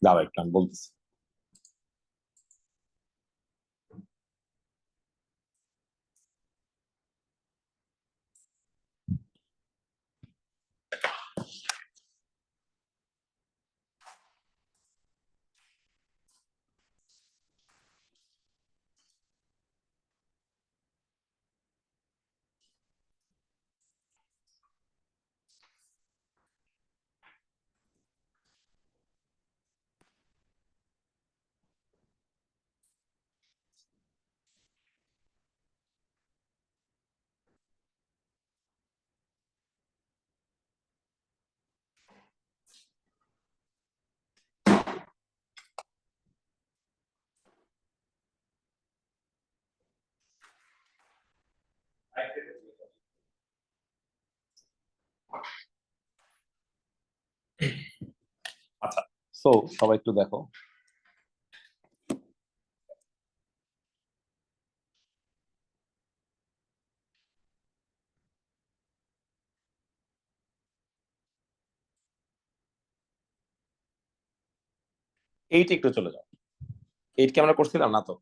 দাঁড়া একটু আমি বলতেছি। আচ্ছা, সো সবাই একটু দেখো। এইটা একটু চলে যাও। এইট কি আমরা করছিলাম না তো?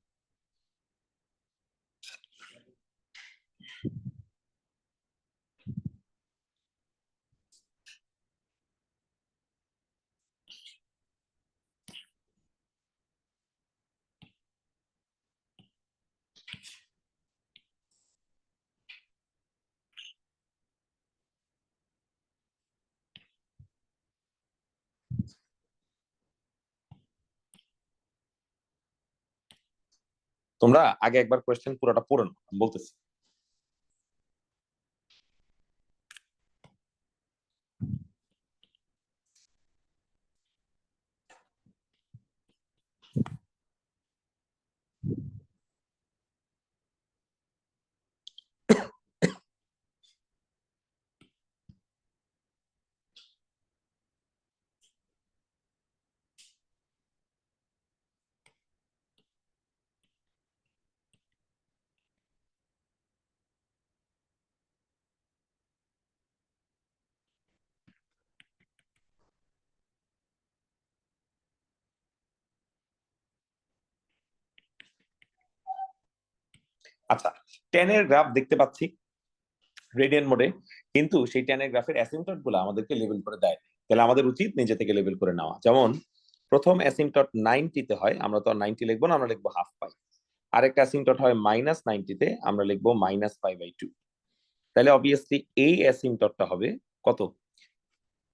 তোমরা আগে একবার কোয়েশ্চেন পুরোটা পড়ো না, আমি বলতেছি। আচ্ছা, টেনের গ্রাফ দেখতে পাচ্ছি গ্রেডিয়েন্ট মোডে, কিন্তু সেই টেনের গ্রাফের অ্যাসিম্পটট গুলো আমাদেরকে লেবেল করে দেয়। তাহলে আমাদের উচিত নিজে থেকে লেবেল করে নেওয়া। যেমন প্রথম অ্যাসিম্পটট 90-তে হয়, আমরা তো আর 90 লিখবো না, আমরা লিখবো হাফ পাই। আরেকটা অ্যাসিম্পটট হয় -90-তে, আমরা লিখবো -π/2। তাহলে অবভিয়াসলি এই অ্যাসিম্পটটটা হবে কত?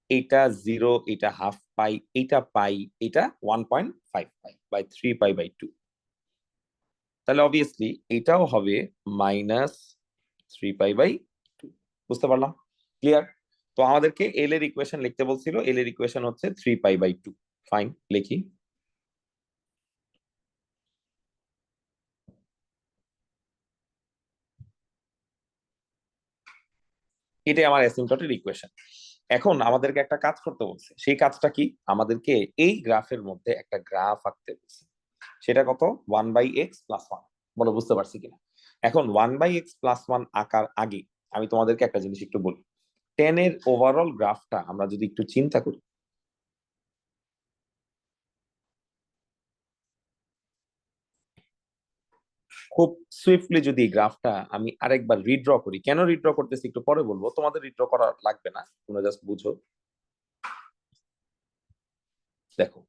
এটা 0, এটা হাফ পাই, এটা পাই, এটা 1.5 পাই বাই 3π/2। তাহলে অবভিয়াসলি এটাও হবে -3π/2। বুঝতে পারলাম? ক্লিয়ার? তো আমাদেরকে এল এর ইকুয়েশন লিখতে বলছিল, এল এর ইকুয়েশন হচ্ছে 3π/2। ফাইন, লিখি। এটাই আমার অ্যাসিম্পটটের ইকুয়েশন। এখন আমাদেরকে একটা কাজ করতে বলছে, সেই কাজটা কি? আমাদেরকে এই গ্রাফের মধ্যে একটা গ্রাফ আঁকতে বলছে। সেটা কত? 1/x+1। বলো বুঝতে পারছি কিনা? এখন 1/x+1 আঁকার আগে আমি তোমাদেরকে একটা জিনিস একটু বলি। টেনের ওভারঅল গ্রাফটা আমরা যদি একটু চিন্তা করি, খুব সুইফটলি যদি গ্রাফটা আমি আরেকবার রিড্র করি, কেন রিড্র করতেছি একটু পরে বলবো, তোমাদের রিড্র করা লাগবে না, তোমরা জাস্ট বুঝো। দেখো,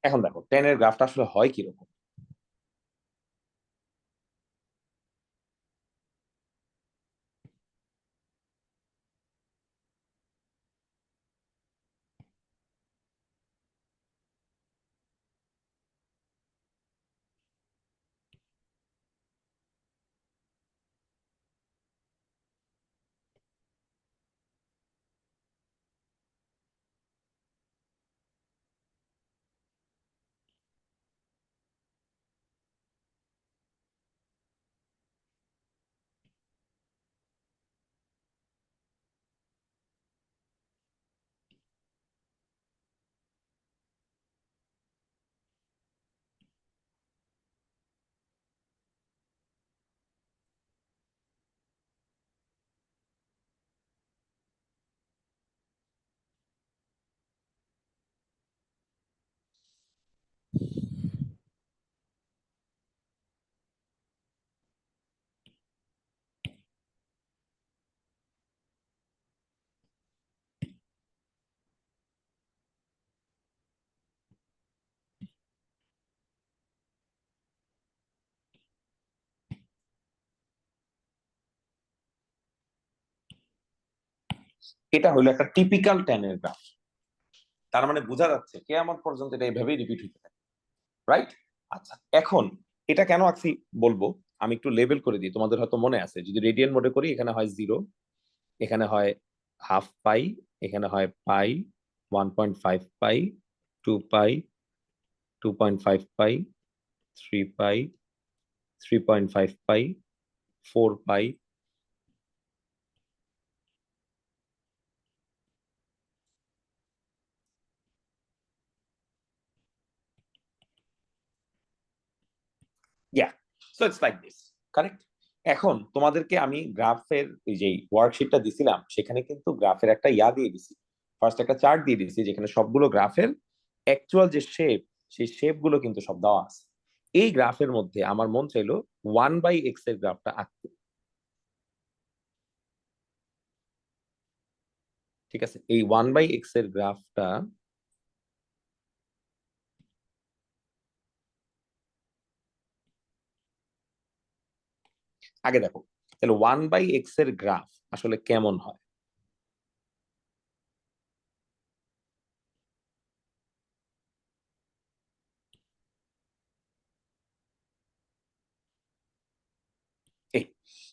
এখন দেখো টেনের গ্রাফটা আসলে হয় কিরকম। এটা হলো একটা টিপিক্যাল ট্যানের গ্রাফ। তার মানে বোঝা যাচ্ছে কিয়ামত পর্যন্ত এটা এইভাবেই রিপিট হতে থাকে, রাইট? আচ্ছা, এখন এটা কেন আঁকছি বলবো। আমি একটু লেবেল করে দিই, তোমাদের হয়তো মনে আছে, যদি রেডিয়ান মোডে করি এখানে হয় 0, এখানে হয় হাফ পাই, এখানে হয় pi, 1.5 pi, 2 pi, 2.5 pi, 3 pi, 3.5 pi, 4 pi. Yeah, so it's like this, correct? এখন তোমাদেরকে আমি গ্রাফের ওই যে ওয়ার্কশিটটা দিছিলাম, সেখানে কিন্তু গ্রাফের একটা দিয়ে দিছি, ফার্স্ট একটা চার্ট দিয়ে দিছি, যেখানে সবগুলো গ্রাফের অ্যাকচুয়াল যে শেপ, সেই শেপ গুলো কিন্তু সব দেওয়া আছে। এই গ্রাফের মধ্যে আমার মন চাইলো 1/x এর গ্রাফটা আঁকতে। ঠিক আছে, এই 1/x এর গ্রাফটা আগে দেখো, তাহলে 1/x এর গ্রাফ আসলে কেমন হয়।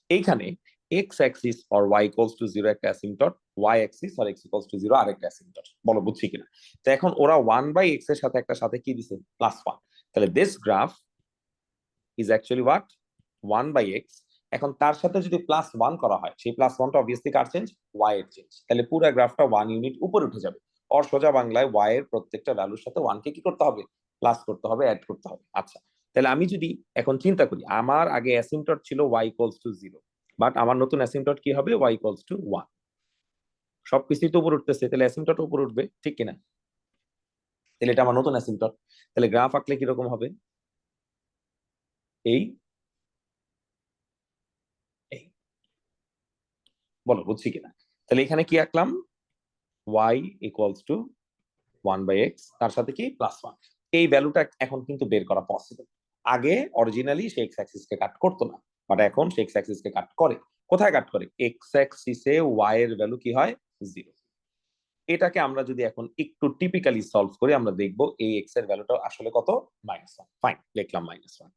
এইখানে x axis or y equals to 0 একটা asymptote, y axis or x equals to 0 আরেকটা অ্যাসিম্পটট। বলো বুঝছি কিনা? তো এখন ওরা 1/x এর সাথে একটা সাথে কি দিছে, +1। তাহলে this graph is actually what, 1/x। এখন তার সাথে যদি +1 করা হয়, সেই +1টা অবভিয়াসলি কার চেঞ্জ, ওয়াই এর চেঞ্জ। তাহলে পুরো গ্রাফটা 1 ইউনিট উপরে উঠে যাবে। অর সোজা বাংলায় ওয়াই এর প্রত্যেকটা ভ্যালুর সাথে 1 কে কি করতে হবে, প্লাস করতে হবে, অ্যাড করতে হবে। আচ্ছা, তাহলে আমি যদি এখন চিন্তা করি, আমার আগে অ্যাসিম্পটট ছিল ওয়াই ইকুয়ালস টু 0, বাট আমার নতুন অ্যাসিম্পটট কি হবে, ওয়াই ইকুয়ালস টু 1। সবকিছুই তো উপরে উঠতেছে, তাহলে অ্যাসিম্পটট উপরে উঠবে, ঠিক কিনা? তাহলে এটা আমার নতুন অ্যাসিম্পটট। তাহলে গ্রাফ আঁকলে কিরকম হবে, এই এই বলো বুঝছি কিনা? তাহলে এখানে কি আঁকলাম, ওয়াই ইকুয়ালস টু 1/x, তার সাথে কি +1। এই ভ্যালুটা এখন কিন্তু বের করা পসিবল। আগে অরিজিনালি সে এক্স অ্যাক্সিস কে কাট করতো না, বাট এখন সে এক্স অ্যাক্সিস কে কাট করে। কোথায় কাট করে, এক্স অ্যাক্সিসে ওয়াই এর ভ্যালু কি হয়, 0। এটাকে আমরা যদি এখন একটু টিপিক্যালি সলভ করি, আমরা দেখব এই এক্স এর ভ্যালুটা আসলে কত, -1। ফাইন, লিখলাম -1।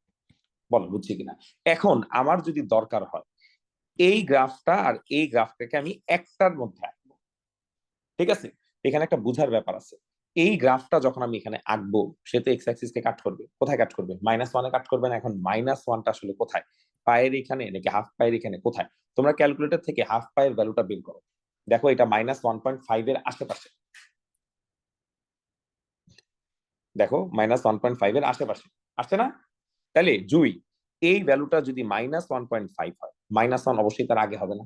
বলো বুঝছি কিনা? এখন আমার যদি দরকার হয় এই গ্রাফটা আর এই গ্রাফটাকে আমি একটার মধ্যে আঁকবো, ঠিক আছে? এখানে একটা বুঝার ব্যাপার আছে। এই গ্রাফটা যখন আমি এখানে আঁকবো, সে তো এক্স অ্যাক্সিস কে কাট করবে, কোথায় কাট করবে, -1 এ কাট করবে না। এখন -1টা আসলে কোথায়, পায়ের এখানে নাকি হাফ পায়ের এখানে, কোথায়? তোমরা ক্যালকুলেটর থেকে হাফ পায়ের ভ্যালুটা বের করো, দেখো এটা -1.5 এর আশেপাশে। দেখো -1.5 এর আশেপাশে আসছে না? তাহলে জুই, এই ভ্যালুটা যদি -1.5 হয়, -1 অবশ্যই তার আগে হবে না।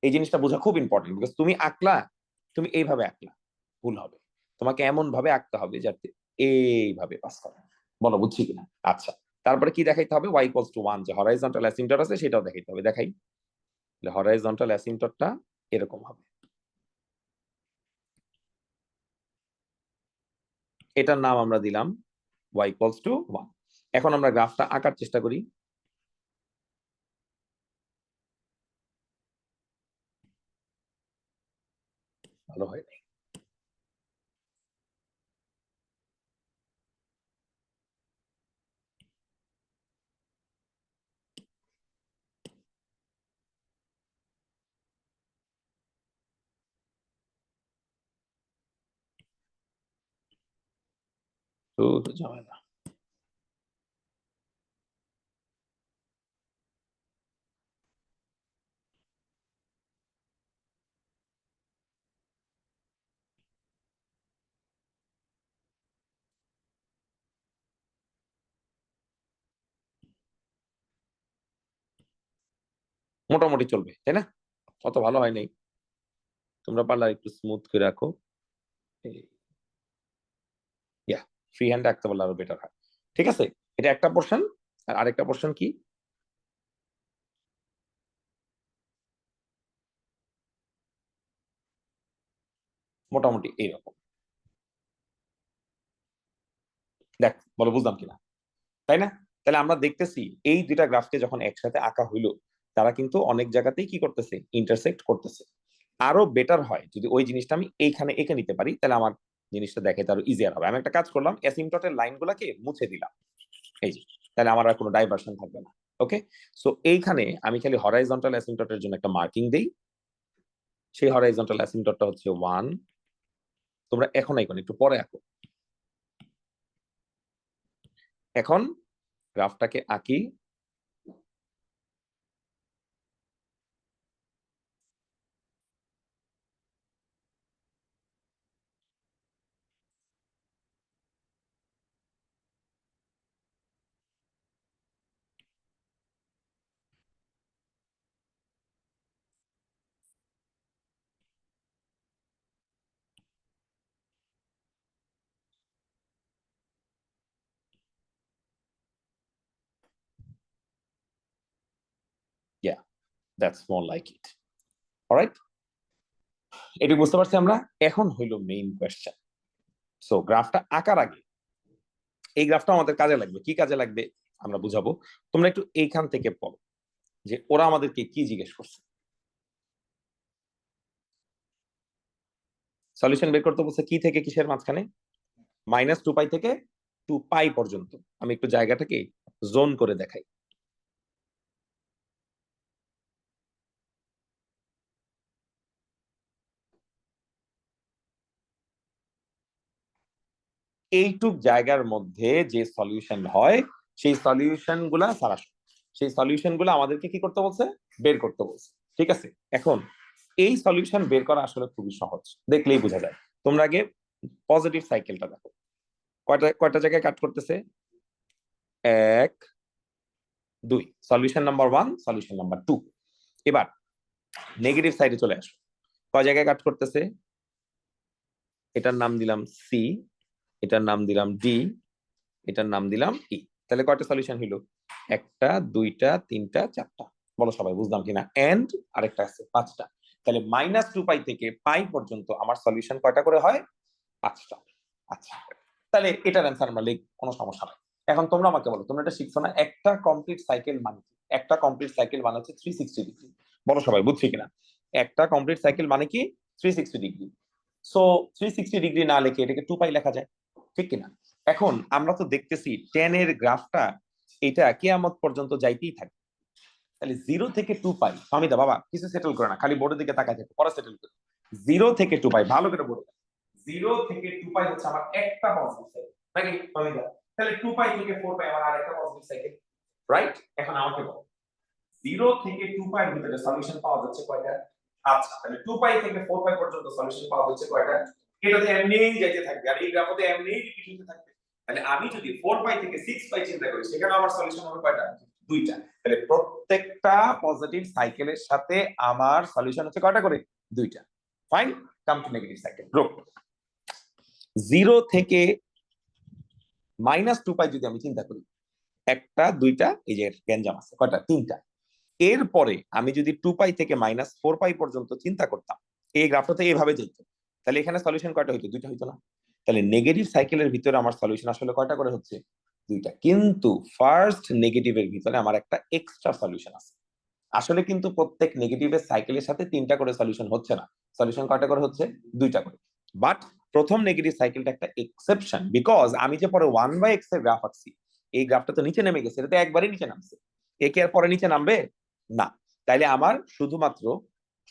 এই জিনিসটা বোঝা খুব ইম্পর্টেন্ট, বিকজ তুমি আঁকলা, তুমি এইভাবে আঁকলা, ভুল হবে। তোমাকে এমন ভাবে আঁকতে হবে যাতে এইভাবে পাস করে। বলো বুঝছি কিনা? আচ্ছা, তারপরে কি দেখাইতে হবে, ওয়াই ইকুয়ালস টু 1, যে হরাইজন্টাল অ্যাসিম্পটট আছে সেটাও দেখাইতে হবে। দেখাই, হরাইজন্টাল অ্যাসিম্পটটটা এরকম হবে, এটার নাম আমরা দিলাম ওয়াই ইকুয়ালস টু 1। এখন আমরা গ্রাফটা আঁকার চেষ্টা করি। ভালো হয় নাই, তো ঝামেলা। মোটামুটি চলবে, তাই না? অত ভালো হয় নাই, তোমরা পারলে একটু স্মুথ করে রাখো। ইয়া, ফ্রি হ্যান্ড রাখতে পারলে আরো বেটার হয়। ঠিক আছে, এটা একটা পোর্শন। আর আরেকটা পোর্শন কি, মোটামুটি এইরকম। দেখ, বলো বুঝলাম কিনা, তাই না? তাহলে আমরা দেখতেছি এই দুইটা গ্রাফকে যখন একসাথে আঁকা হইলো, তারা কিন্তু অনেক জায়গাতেই কি করতেছে, ইন্টারসেক্ট করতেছে। আরো বেটার হয় যদি ওই জিনিসটা আমি এইখানে এঁকে নিতে পারি, তাহলে আমার জিনিসটা দেখাতে আরো ইজিয়ার হবে। আমি একটা কাজ করলাম, অ্যাসিম্পটটের লাইনগুলোকে মুছে দিলাম, এই যে, তাহলে আমার আর কোনো ডাইভারশন থাকবে না। ওকে, সো এইখানে আমি খালি হরাইজন্টাল অ্যাসিম্পটটের জন্য একটা মার্কিং দেই। সেই হরাইজন্টাল অ্যাসিম্পটটটা হচ্ছে 1। তোমরা এখন আইকো না, একটু পরে আঁকো। এখন গ্রাফটাকে আঁকি। Yeah, that's more like it. Alright, এটা বুঝতে পারছি আমরা। এখন হইলো মেইন কোয়েশ্চেন। সো গ্রাফটা আঁকার আগে এই গ্রাফটা আমাদের কাজে লাগবে। কি কাজে লাগবে আমরা বুঝাবো। তোমরা একটু এইখান থেকে পড়ো যে ওরা আমাদেরকে কি জিজ্ঞেস করছে। সলিউশন বের করতে বলছে কি থেকে কিসের মাঝখানে, -2π থেকে 2π পর্যন্ত। আমি একটু জায়গাটাকে জোন করে দেখাই। এইটুক জায়গার মধ্যে যে সলিউশন হয় সেই সলিউশন গুলা সারা, সেই সলিউশন গুলো আমাদেরকে কি করতে বলছে, বের করতে বলছে। ঠিক আছে, এখন এই সলিউশন বের করা আসলে খুবই সহজ, দেখলেই বোঝা যায়। তোমরা আগে পজিটিভ সাইকেলটা দেখো, কয়টা কয়টা জায়গায় কাট করতেছে, 1 2, সলিউশন নাম্বার 1, সলিউশন নাম্বার 2। এবার নেগেটিভ সাইডে চলে আসো, কয় জায়গায় কাট করতেছে, এটার নাম দিলাম সি, এটার নাম দিলাম ডি, এটার নাম দিলাম ই। তাহলে কয়টা সলিউশন হইলো, একটা, দুইটা, তিনটা, চারটা। বলো সবাই বুঝলাম কিনা, এন্ড আরেকটা আছে 5টা। তাহলে -2π থেকে পাই পর্যন্ত আমার সলিউশন কয়টা করে হয়, 5টা। আচ্ছা, তাহলে এটার অ্যান্সার আমরা লিখ, কোনো সমস্যা নাই। এখন তোমরা আমাকে বলো, তোমরা এটা শিখছো না, একটা কমপ্লিট সাইকেল মানে কি? একটা কমপ্লিট সাইকেল মানে হচ্ছে 360 ডিগ্রি। বলো সবাই বুঝছি কিনা, একটা কমপ্লিট সাইকেল মানে কি 360 ডিগ্রি। সো 360 ডিগ্রি না লিখে এটাকে 2π লেখা যায়, ঠিক কিনা? এখন আমরা তো দেখতেছি 10 এর গ্রাফটা এটা কিয়ামত পর্যন্ত যাইতেই থাকে। তাহলে 0 থেকে 2π, ফামিদা বাবা কিছু সেটেল করে না, খালি বোর্ডের দিকে তাকায় থাকে, পরে সেটেল করে। 0 থেকে 2π ভালো করে বলতে, 0 থেকে 2π হচ্ছে আমার একটা পজিটিভ সাইকেল, নাকি ফামিদা? তাহলে 2π থেকে 4π আমার আরেকটা পজিটিভ সাইকেল, রাইট? এখন আমাকে বলো 0 থেকে 2π এর ভিতরে সলিউশন পাওয়া যাচ্ছে কয়টা? আচ্ছা, তাহলে 2π থেকে 4π পর্যন্ত সলিউশন পাওয়া যাচ্ছে কয়টা? এটাতে এমনিই যাইতে থাকবে, আর এই গ্রাফতে এমনিই রিপিট হতে থাকবে। তাহলে আমি যদি 4π থেকে 6π চিন্তা করি, সেখানে আমার সলিউশন হবে কয়টা, দুইটা। তাহলে প্রত্যেকটা পজিটিভ সাইকেলের সাথে আমার সলিউশন হচ্ছে কয়টা করে, দুইটা। Fine, come to negative cycle. Group 0 থেকে -2π যদি আমি চিন্তা করি, একটা, দুইটা, এই যে গ্যাঞ্জাম আছে কয়টা, তিনটা। এরপরে আমি যদি 2π থেকে -4π পর্যন্ত চিন্তা করতাম, এই গ্রাফটাতে এইভাবে যেত, তাহলে এখানে সলিউশন কয়টা হইতো, দুইটা হইতো না? তাহলে নেগেটিভ সাইকেলের ভিতরে আমার সলিউশন আসলে কয়টা করে হচ্ছে, দুইটা। কিন্তু ফার্স্ট নেগেটিভের ভিতরে আমার একটা এক্সট্রা সলিউশন আছে। আসলে কিন্তু প্রত্যেক নেগেটিভের সাইকেলের সাথে তিনটা করে সলিউশন হচ্ছে না, সলিউশন কয়টা করে হচ্ছে, দুইটা করে। বাট প্রথম নেগেটিভ সাইকেলটা একটা এক্সেপশন, বিকজ আমি যে পরে 1/x এর গ্রাফ আঁকছি, এই গ্রাফটা তো নিচে নেমে গেছে, এটা তো একবারই নিচে নামছে, একে আর পরে নিচে নামবে না। তাইলে আমার শুধুমাত্র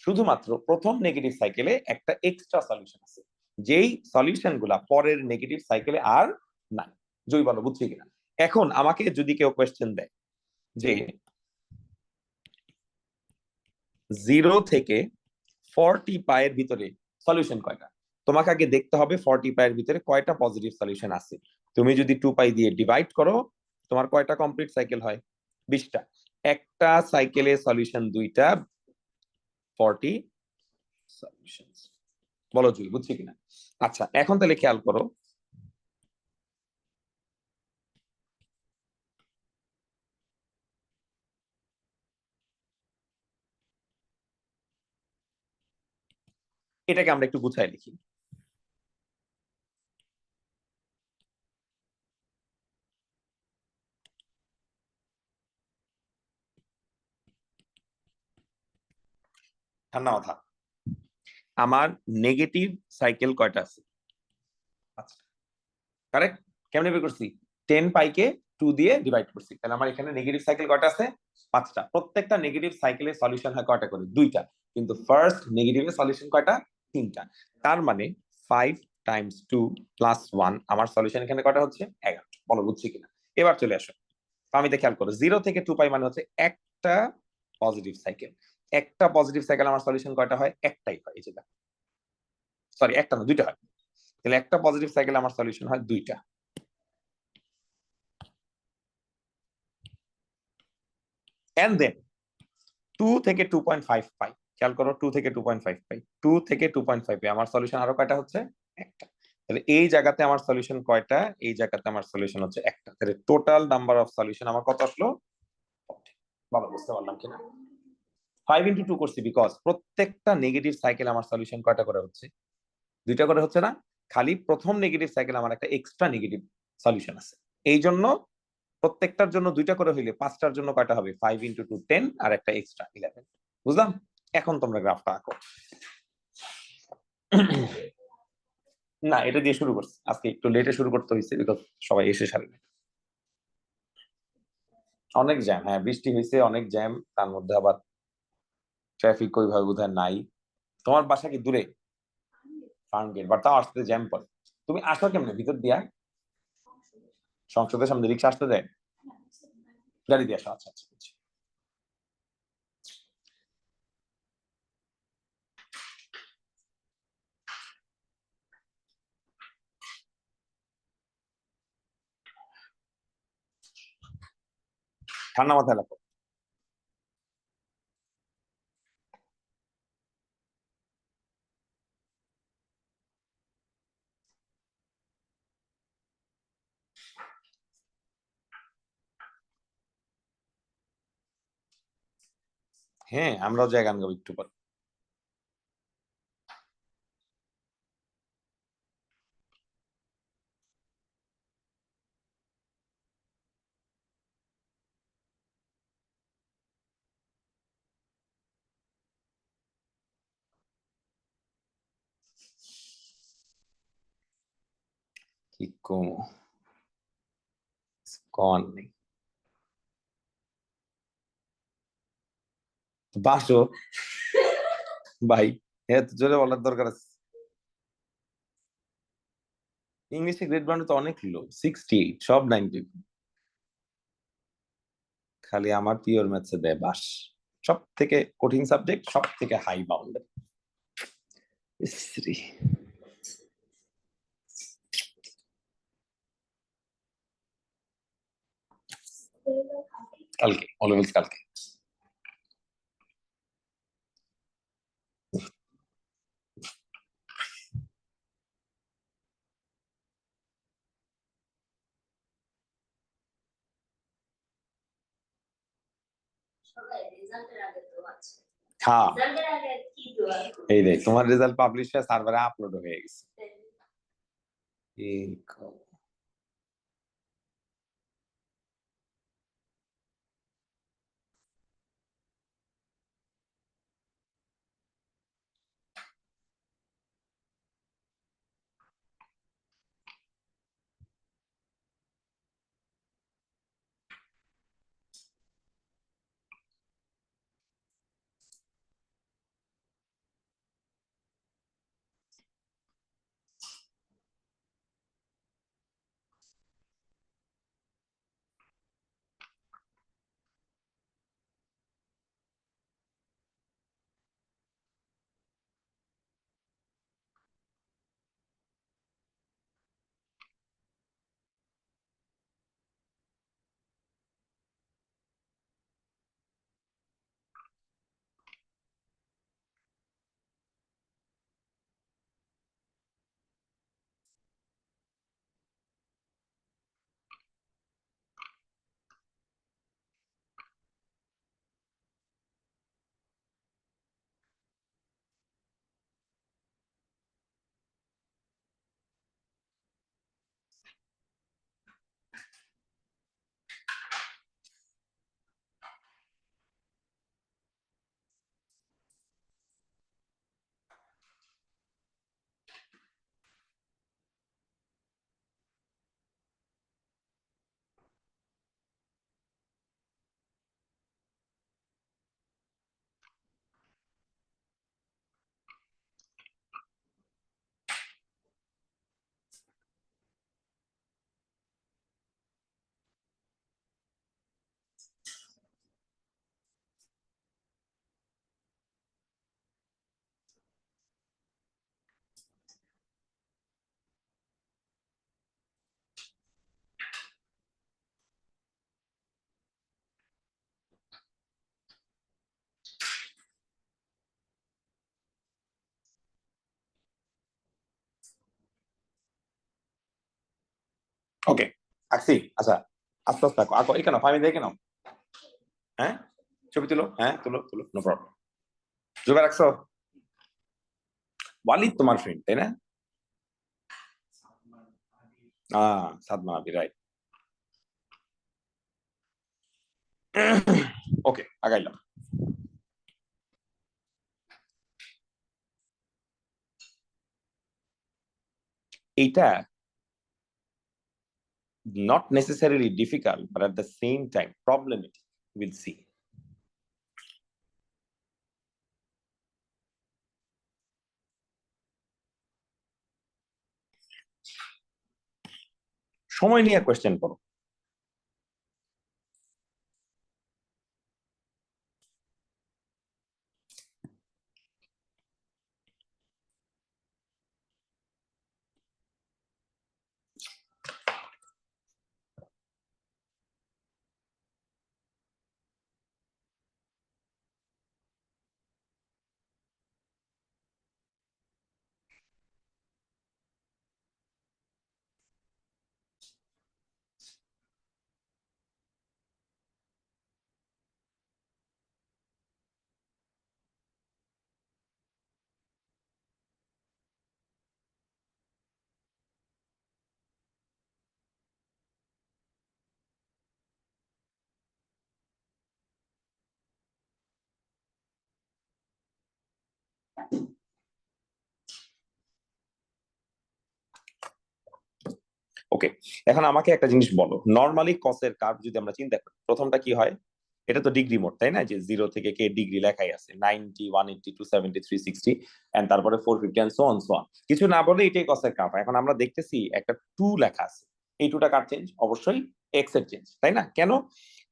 শুধুমাত্র প্রথম নেগেটিভ সাইকেলে একটা এক্সট্রা সলিউশন আছে, যেই সলিউশন গুলা পরের নেগেটিভ সাইকেলে আর নাই। জয় বলো বুঝছি কিনা? এখন আমাকে যদি কেউ কোয়েশ্চেন দেয় যে 0 থেকে 40π এর ভিতরে সলিউশন কয়টা, তোমাকে আগে দেখতে হবে 40π এর ভিতরে কয়টা পজিটিভ সলিউশন আছে। তুমি যদি 2π দিয়ে ডিভাইড করো, তোমার কয়টা কমপ্লিট সাইকেল হয়, 20টা। একটা সাইকেলে সলিউশন দুইটা, 40 সলিউশন। বলো জুই বুঝছি কিনা? আচ্ছা, এখন তাহলে খেয়াল করো, এটাকে আমরা একটু গুছাই লিখি। ঠান্ডা মাথা, আমার নেগেটিভ সাইকেল কয়টা আছে? কারেক্ট। কেমনে বের করছি? 10 পাইকে 2 দিয়ে ডিভাইড করছি, তাহলে আমার এখানে নেগেটিভ সাইকেল কয়টা আছে? 5টা। প্রত্যেকটা নেগেটিভ সাইকেলের সলিউশন হয় কয়টা করে? 2টা। কিন্তু ফার্স্ট নেগেটিভের সলিউশন কয়টা? 3টা। তার মানে 5 টাইমস 2 প্লাস 1, আমার সলিউশন এখানে কয়টা হচ্ছে? 11। বলো বুঝছি কিনা? এবার চলে আসো, তো আমি খেয়াল করো, 0 থেকে 2 পাই মানে হচ্ছে একটা পজিটিভ সাইকেল। একটা পজিটিভ সাইকেল আমার সলিউশন কয়টা হয়? একটাই হয়। এই যে সরি, একটা না, 2টা হয়। তাহলে একটা পজিটিভ সাইকেল আমার সলিউশন হয় 2টা। এন্ড দেন 2 থেকে 2.5 পাই। খেয়াল করো, 2 থেকে 2.5 পাই। 2 থেকে 2.5 পাই, আমার সলিউশন আরো কয়টা হচ্ছে? একটা। তাহলে এই জায়গাতে আমার সলিউশন কয়টা? এই জায়গাতে আমার সলিউশন হচ্ছে একটা। তাহলে টোটাল নাম্বার অফ সলিউশন আমার কত আসলো? 40। ভালো বুঝতে পারলাম কিনা? 5 ইন্টু 2 করছি বিকজ প্রত্যেকটা নেগেটিভ সাইকেল আমার সলিউশন কয়টা করে হচ্ছে? 2টা করে হচ্ছে না? খালি প্রথম নেগেটিভ সাইকেল আমার একটা এক্সট্রা নেগেটিভ সলিউশন আছে, এই জন্য প্রত্যেকটার জন্য 2টা করে হইলে 5টার জন্য কয়টা হবে? 5 ইন্টু 2 10, আর একটা এক্সট্রা 11। বুঝলাম? এখন তোমরা গ্রাফটা আঁকো। না, এটা দিয়ে শুরু করছি, আজকে একটু লেটে শুরু করতে হয়েছে বিকজ সবাই এসে সারে। অনেক জ্যাম, হ্যাঁ বৃষ্টি হয়েছে, অনেক জ্যাম, তার মধ্যে আবার ট্রাফিক ওইভাবে বোধহয় নাই। তোমার বাসা কি দূরে? ফার্ম গেট, বাট তাও আসতে জ্যাম পড়ে। তুমি আসো কেমনে ভিতর দিয়া? সংসদের সামনে রিক্সা আসতে দেয়? গাড়ি দিয়ে আসো, আচ্ছা আচ্ছা বুঝছি। ঠান্ডা মাথায় রাখো। হ্যাঁ, আমরাও যাই গান গাবো একটু পর। কি কম কন নেই। বাসো ভাই, এত জোরে বলার দরকার আছে? ইংলিশে গ্রেড বাউন্ড তো অনেক লো, 68, সব 90। খালি আমার পিওর ম্যাথসে দেয় বাস। সব থেকে কঠিন সাবজেক্ট, সব থেকে হাই বাউন্ড। ইসরি। কালকে অলওয়েজ কালকে। হ্যাঁ, এই দেখ তোমার রেজাল্ট পাবলিশ হয়ে সার্ভারে আপলোড হয়ে গেছে। এই ওকে, আঁকছি। আচ্ছা, আস্তে আস্তে আঁকো, আঁকো। এই কেন ফাইমি দেয় কেন? হ্যাঁ, ছবি তুলো, হ্যাঁ তুলো তুলো, নো প্রবলেম। জুবাই রাখছো? ওয়ালিদ তোমার ফ্রেন্ড তাই না? সাদমা আবি, রাইট। ওকে, আগাইলাম। এইটা not necessarily difficult, but at the same time problematic. We'll see. সময় নিয়ে কোয়েশ্চেন করো। ওকে, এখন আমাকে একটা জিনিস বলো, নর্মালি কসের কার্ভ যদি আমরা চিন্তা করি, প্রথমটা কি হয়? এটা তো ডিগ্রি মোড তাই না, যে 0 থেকে কে ডিগ্রি লেখাই আছে, 90, 180, 270, 360, এন্ড তারপরে 450 and so on so on. কিছু না বলে এটাই কসের কার্ভ। এখন আমরা দেখতেছি একটা 2 লেখা আছে, এই 2টা কার চেঞ্জ? অবশ্যই এক্স এর চেঞ্জ, তাই না? কেন?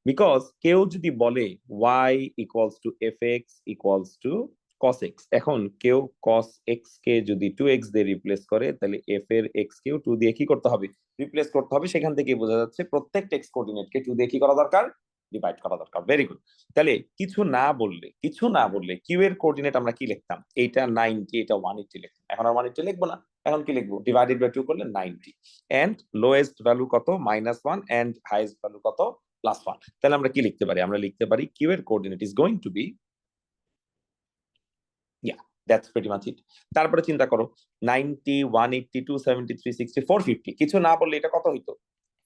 বিকজ কেউ যদি বলে y equals two F x equals to cos x, এখন কেউ cos x কে যদি 2x দিয়ে রিপ্লেস করে, তাহলে f এর x কেও 2 দিয়ে কি করতে হবে? রিপ্লেস করতে হবে। সেখান থেকে বোঝা যাচ্ছে প্রত্যেকটা এক্স কোঅর্ডিনেট কে 2 দিয়ে কি করা দরকার? ডিভাইড করা দরকার। Very good. তাহলে কিছু না বললে কিউ এর কোঅর্ডিনেট আমরা কি লিখতাম? এইটা 90, এটা 180 লিখতাম। এখন আর 180 লিখবো না, এখন কি লিখবো? ডিভাইডেড বাই 2 করলে 90, এন্ড লোয়েস্ট ভ্যালু কত? -1, এন্ড হাইয়েস্ট ভ্যালু কত? +1। তাহলে আমরা কি লিখতে পারি? আমরা লিখতে পারি কিউ এর coordinate is going to be, yeah, that's pretty much it. তারপরে চিন্তা করো, 90, 180, 270, 360, 450, কিছু না বললে এটা কত হইতো?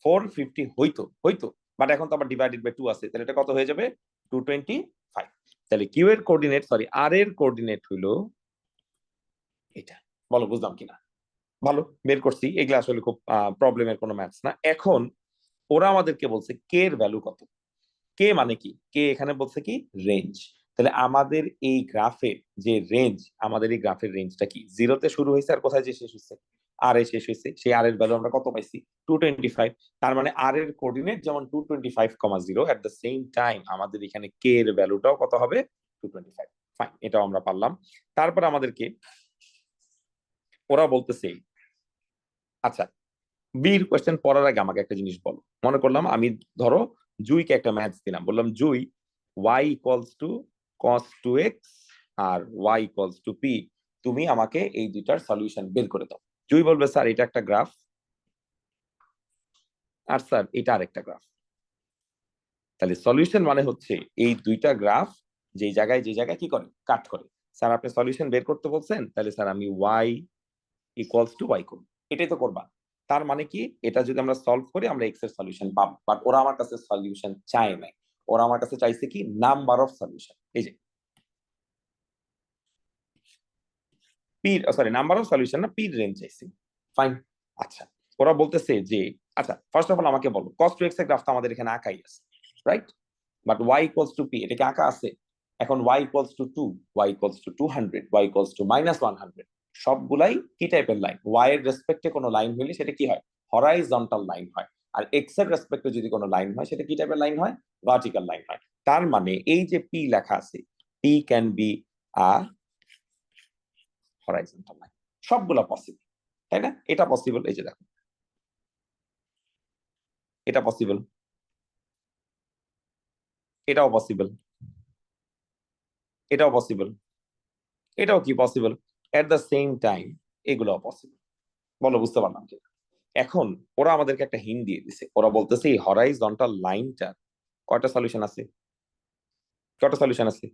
450 হইতো। বাট এখন তো আবার ডিভাইডেড বাই 2 আছে, তাহলে এটা কত হয়ে যাবে? 225। তাহলে কিউ এর কোঅর্ডিনেট, সরি আর এর কোঅর্ডিনেট হইলো এটা। বলো বুঝলাম কিনা? ভালো, বের করছি। এগুলো আসলে খুব প্রবলেমের কোনো ম্যাথস না। এখন ওরা আমাদেরকে বলছে কে এর ভ্যালু কত। কে মানে কি? কে এখানে বলছে কি? রেঞ্জ। তাহলে আমাদের এই গ্রাফের যে রেঞ্জ, আমাদের এই গ্রাফের রেঞ্জটা কি? 0-তে শুরু হয়েছে আর কোথায় যে শেষ হয়েছে? আর এ শেষ হয়েছে। সেই আর এর ভ্যালু আমরা কত পাইছি? 225। তার মানে আর এর কোঅর্ডিনেট যেমন 225,0, এট দ্য সেম টাইম আমাদের এখানে কে এর ভ্যালুটাও কত হবে? 225। ফাইন, এটাও আমরা পারলাম। তারপর আমাদেরকে ওরা বলতেছে, আচ্ছা বির কোয়েশ্চেন পড়ার আগে আমাকে একটা জিনিস বলো। মনে করলাম আমি, ধরো জুইকে একটা ম্যাথস দিলাম, বললাম Jui y equals to cos 2x আর y ইকুয়ালস টু p, তুমি আমাকে এই দুইটার সলিউশন বের করে দাও। জুই বলবে স্যার এটা একটা গ্রাফ, আর স্যার এটা আরেকটা গ্রাফ। তাহলে সলিউশন মানে হচ্ছে এই দুইটা গ্রাফ যে জায়গায় কি করে? কাট করে। স্যার আপনি সলিউশন বের করতে বলছেন, তাহলে স্যার আমি y ইকুয়ালস টু y করব, এটাই তো করবা। তার মানে কি, এটা যদি আমরা সলভ করি আমরা এক্স এর সলিউশন পাবো। বাট ওরা আমার কাছে সলিউশন চায় নাই, ওরা আমার কাছে চাইছে কি? Number of solution. এই যে P, sorry number of solution না, পির রেঞ্জ চাইছে। ফাইন। আচ্ছা, ওরা বলতেছে যে, আচ্ছা ফার্স্ট অফ অল আমাকে বলো, cos 2x এর গ্রাফটা আমাদের এখানে আঁকাই আছে, right? But y equals to p, এটা কি আঁকা আছে? এখন y equals two 2, y equals two 200, y equals two -100, সবগুলাই কি টাইপের লাইন? y এর রেসপেক্টে কোনো লাইন হইলে সেটা কি হয়? হরাইজন্টাল লাইন হয়। আর x এর রেসপেক্টে যদি কোনো লাইন হয় সেটা কি টাইপের লাইন হয়? ভার্টিক্যাল লাইন হয়। তার মানে এই যে p লেখা আছে, p can be a horizontal line. সবগুলা পসিবল, তাই না? এটা পসিবল, এই যে দেখো, এটা পসিবল, এটাও পসিবল, এটাও পসিবল, এটাও কি possible? At the same time এগুলোও পসিবল। বলো বুঝতে পারলাম কি? এখন ওরা আমাদেরকে একটা হিন্ট দিয়ে দিছে, ওরা বলতেছে এই হরাইজন্টাল লাইনটা কয়টা সলিউশন আছে? কয়টা সলিউশন আছে?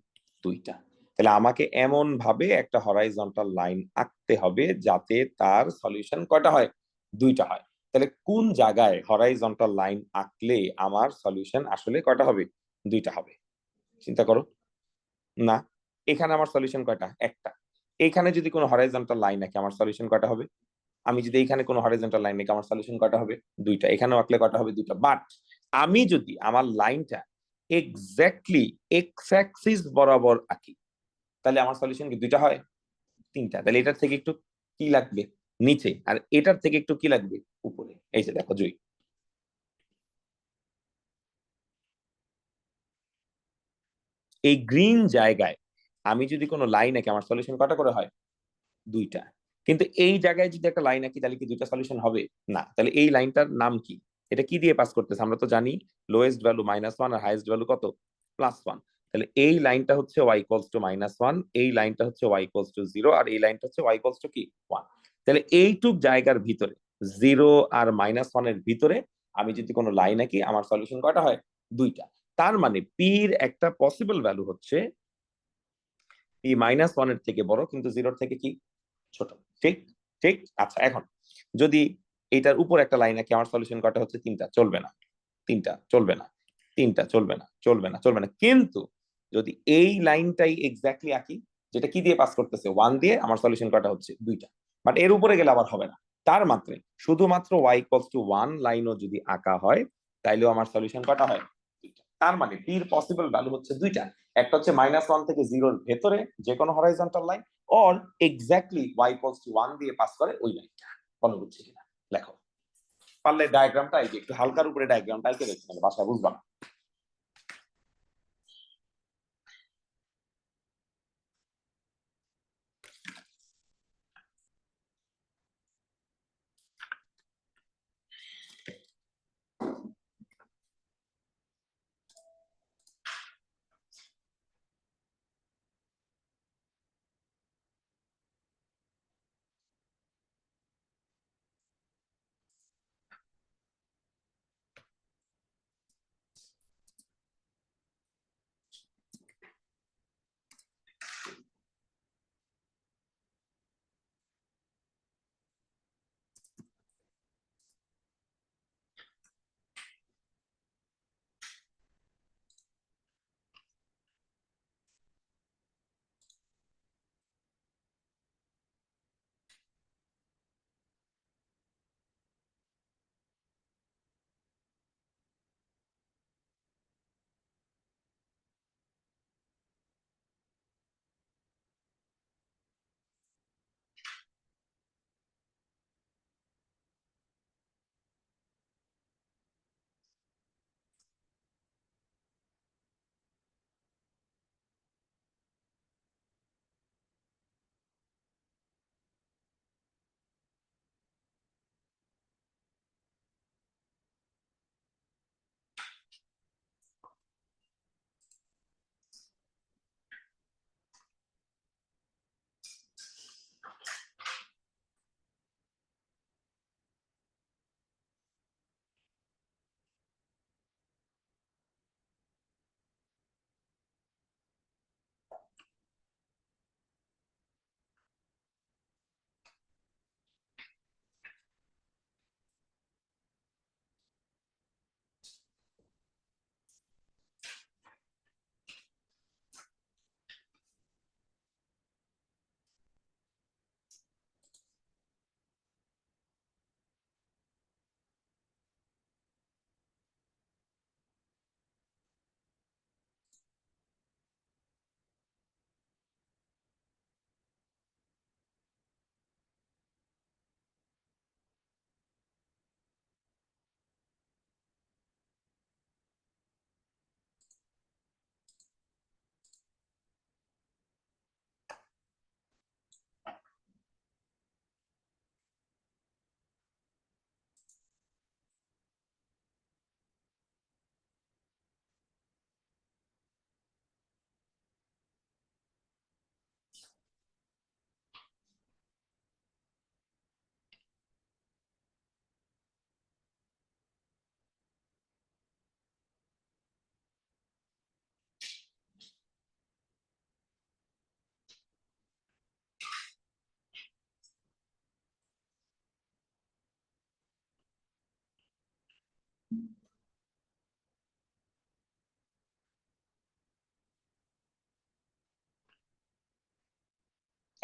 দুইটা। তাহলে আমাকে এমন ভাবে একটা হরাইজন্টাল লাইন আঁকতে হবে যাতে তার সলিউশন কয়টা হয়? দুইটা হয়। তাহলে কোন জায়গায় হরাইজন্টাল লাইন আঁকলে আমার সলিউশন আসলে কয়টা হবে? দুইটা হবে। চিন্তা করো। না, এখানে আমার সলিউশন কয়টা? একটা। এখানে যদি কোনো হরাইজন্টাল লাইন আঁকি আমার সলিউশন কয়টা হবে? আমি যদি এইখানে কোনো হরাইজন্টাল লাইন আঁকি আমার সলিউশন কয়টা হবে? দুইটা। এখানেও আঁকলে কয়টা হবে? দুইটা। বাট আমি যদি আমার লাইনটা এক্স্যাক্টলি এক্স অ্যাক্সিস বরাবর আঁকি তাহলে আমার সলিউশন কি দুইটা হয়? তিনটা। তাহলে এটার থেকে একটু কি লাগবে? নিচে। আর এটার থেকে একটু কি লাগবে? উপরে। এই যে দেখো জুই, এই গ্রিন জায়গায় আমি যদি কোনো লাইন আঁকি আমার সলিউশন কয়টা করে হয়? দুইটা। কিন্তু এই জায়গায় যদি একটা লাইন আঁকি তাহলে কি দুইটা সলিউশন হবে? না। তাহলে এই লাইনটার নাম কি? এটা কি দিয়ে পাস করতেছে? আমরা তো জানি লোয়েস্ট ভ্যালু -1 আর হাইয়েস্ট ভ্যালু কত? +1। তাহলে এই লাইনটা হচ্ছে y ইকুয়ালস টু -1, এই লাইনটা হচ্ছে y ইকুয়ালস টু 0, আর এই লাইনটা হচ্ছে y ইকুয়ালস টু কি? 1। তাহলে এইটুক জায়গার ভিতরে 0 আর -1 এর ভিতরে আমি যদি কোনো লাইন আঁকি আমার সলিউশন কয়টা হয়? দুইটা। তার মানে পির একটা পসিবল ভ্যালু হচ্ছে পি -1 এর থেকে বড় কিন্তু 0 থেকে কি ছোট। ঠিক? ঠিক? আচ্ছা, এখন যদি এটার উপর একটা লাইন আঁকি আমার সলিউশন কয়টা হচ্ছে? তিনটা। চলবে না। তিনটা চলবে না। তিনটা চলবে না। চলবে না। চলবে না। কিন্তু যদি এই লাইনটাই এক্স্যাক্টলি আঁকি, যেটা কি দিয়ে পাস করতেছে? 1 দিয়ে, আমার সলিউশন কয়টা হচ্ছে? দুইটা। বাট এর উপরে গেলে আবার হবে না। তার মাত্রে শুধুমাত্র y ইকুয়ালস টু 1 লাইনও যদি আঁকা হয় তাইলেও আমার সলিউশন কয়টা হয়? দুইটা। তার মানে p এর পসিবল ভ্যালু হচ্ছে দুইটা। একটা হচ্ছে -1 থেকে 0 এর ভেতরে যে কোনো horizontal line, or exactly y equals two 1 দিয়ে পাস করে ওই লাইনটা। ফলো করছে কিনা লেখো। পারলে ডায়াগ্রামটা এই যে একটু হালকার উপরে ডায়াগ্রামটা এঁকে রেখে বাসায় বুঝবা না।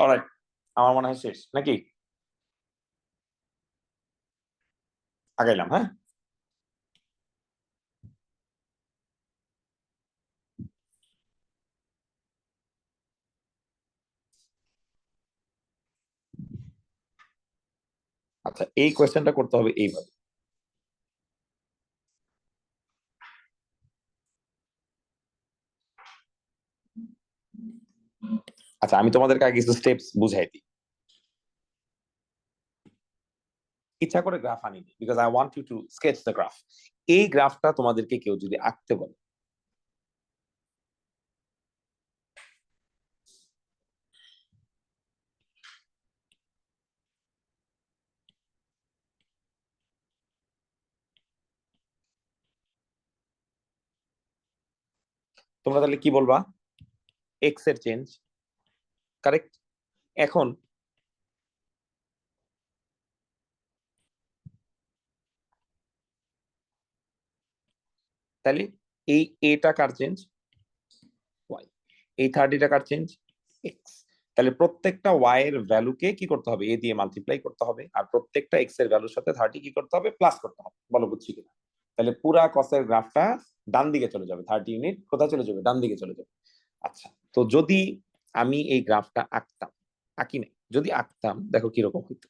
অলরাইট, আমার মনে হয় শেষ নাকি? আগাইলাম, হ্যাঁ। আচ্ছা, এই কোয়েশ্চেনটা করতে হবে এইভাবে। আচ্ছা, আমি তোমাদেরকে আগে কিছু স্টেপস বুঝাই দিই। ইচ্ছা করে গ্রাফ আনিনি, because I want you to sketch the graph. এই গ্রাফটা তোমাদেরকে কেউ যদি আঁকতে বলে, তোমরা তাহলে কি বলবা? এক্স এর চেঞ্জ, কারেক্ট? এখন তাহলে এই এটা কার চেঞ্জ? ওয়াই। এই 30 টাকার চেঞ্জ এক্স। তাহলে প্রত্যেকটা ওয়াই এর ভ্যালুকে কি করতে হবে? এ দিয়ে মাল্টিপ্লাই করতে হবে, আর প্রত্যেকটা এক্স এর ভ্যালুর সাথে 30 কি করতে হবে? প্লাস করতে হবে। বলো বুঝছি কিনা? তাহলে পুরা কসের গ্রাফটা ডান দিকে চলে যাবে, 30 ইউনিট কোথায় চলে যাবে? ডান দিকে চলে যাবে। আচ্ছা, তো যদি আমি এই গ্রাফটা আঁকতাম, আঁকি নাই, যদি আঁকতাম দেখো কিরকম হইতো।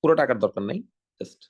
পুরো টাকার দরকার নাই, জাস্ট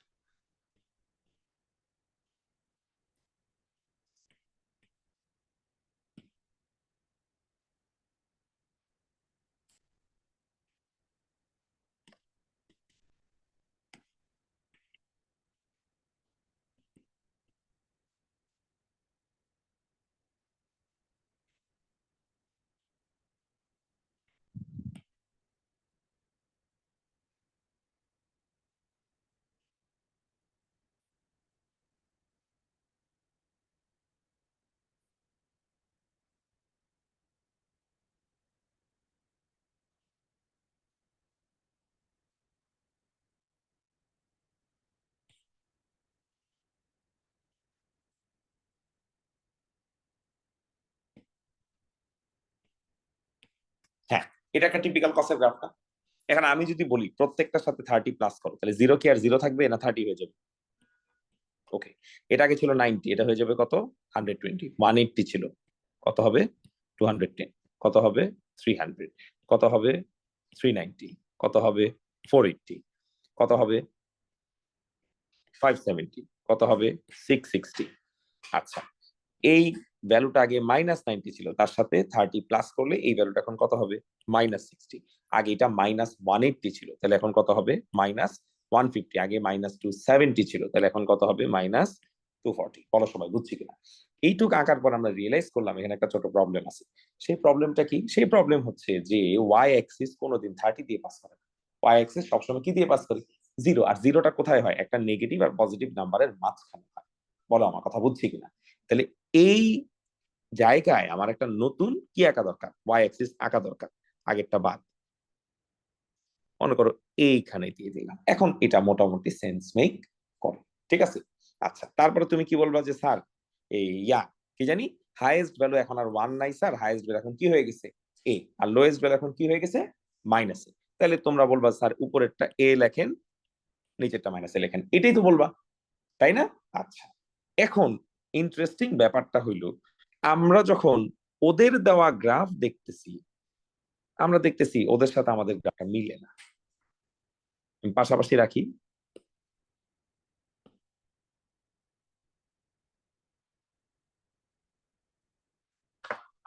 হ্যাঁ, এটা একটা টিপিক্যাল কসের গ্রাফ না? এখন আমি যদি বলি প্রত্যেকটার সাথে 30 প্লাস করো, তাহলে জিরো কি আর জিরো থাকবে, না 30 হয়ে যাবে? ওকে, এটা আগে ছিল 90, এটা হয়ে যাবে কত? 120। 180 ছিল, কত হবে? 210। কত হবে? 300। কত হবে? 390। কত হবে? 480। কত হবে? 570। কত হবে? 660। আচ্ছা, এই ভ্যালুটা আগে -90 ছিল, তার সাথে 30 প্লাস করলে এই ভ্যালুটা এখন কত হবে? -60। আগে এটা -180 ছিল, তাহলে এখন কত হবে? -150। আগে -270 ছিল, তাহলে এখন কত হবে? -240। বলো সবাই বুঝছি কিনা? এইটুকু আঁকার পর আমরা রিয়েলাইজ করলাম এখানে একটা ছোট প্রবলেম আছে। সেই প্রবলেমটা কি? সেই প্রবলেম হচ্ছে যে ওয়াই অ্যাক্সিস কোনোদিন 30 দিয়ে পাস করে না। ওয়াই অ্যাক্সিস সবসময় কি দিয়ে পাস করে? জিরো। আর জিরোটা কোথায় হয়? একটা নেগেটিভ আর পজিটিভ নাম্বারের মাঝখানে হয়। বলো আমার কথা বুঝছি কিনা? তাহলে এই জায়গায় আমার একটা নতুন কি আঁকা দরকার? ওয়াই অ্যাক্সিস আঁকা দরকার, আগেরটা বাদ। মনে করো এইখানে দিয়ে দিলাম, এখন এটা মোটামুটি সেন্স মেক করে, ঠিক আছে? আচ্ছা, তারপরে তুমি কি বলবা যে স্যার এই কি জানি হাইয়েস্ট ভ্যালু এখন আর 1 নাই স্যার, হাইয়েস্ট ভ্যালু এখন কি হয়ে গেছে? এ। আর লোয়েস্ট ভ্যালু এখন কি হয়ে গেছে? মাইনাস এ। তাহলে তোমরা বলবা স্যার উপরেরটা এ লেখেন, নিচেরটা মাইনাস এ লেখেন, এটাই তো বলবা, তাই না? আচ্ছা, এখন ইন্টারেস্টিং ব্যাপারটা হইল, আমরা যখন ওদের দেওয়া গ্রাফ দেখতেছি, আমরা দেখতেছি ওদের সাথে আমাদের গ্রাফটা মিলে না। আমি পাশাপাশি রাখি,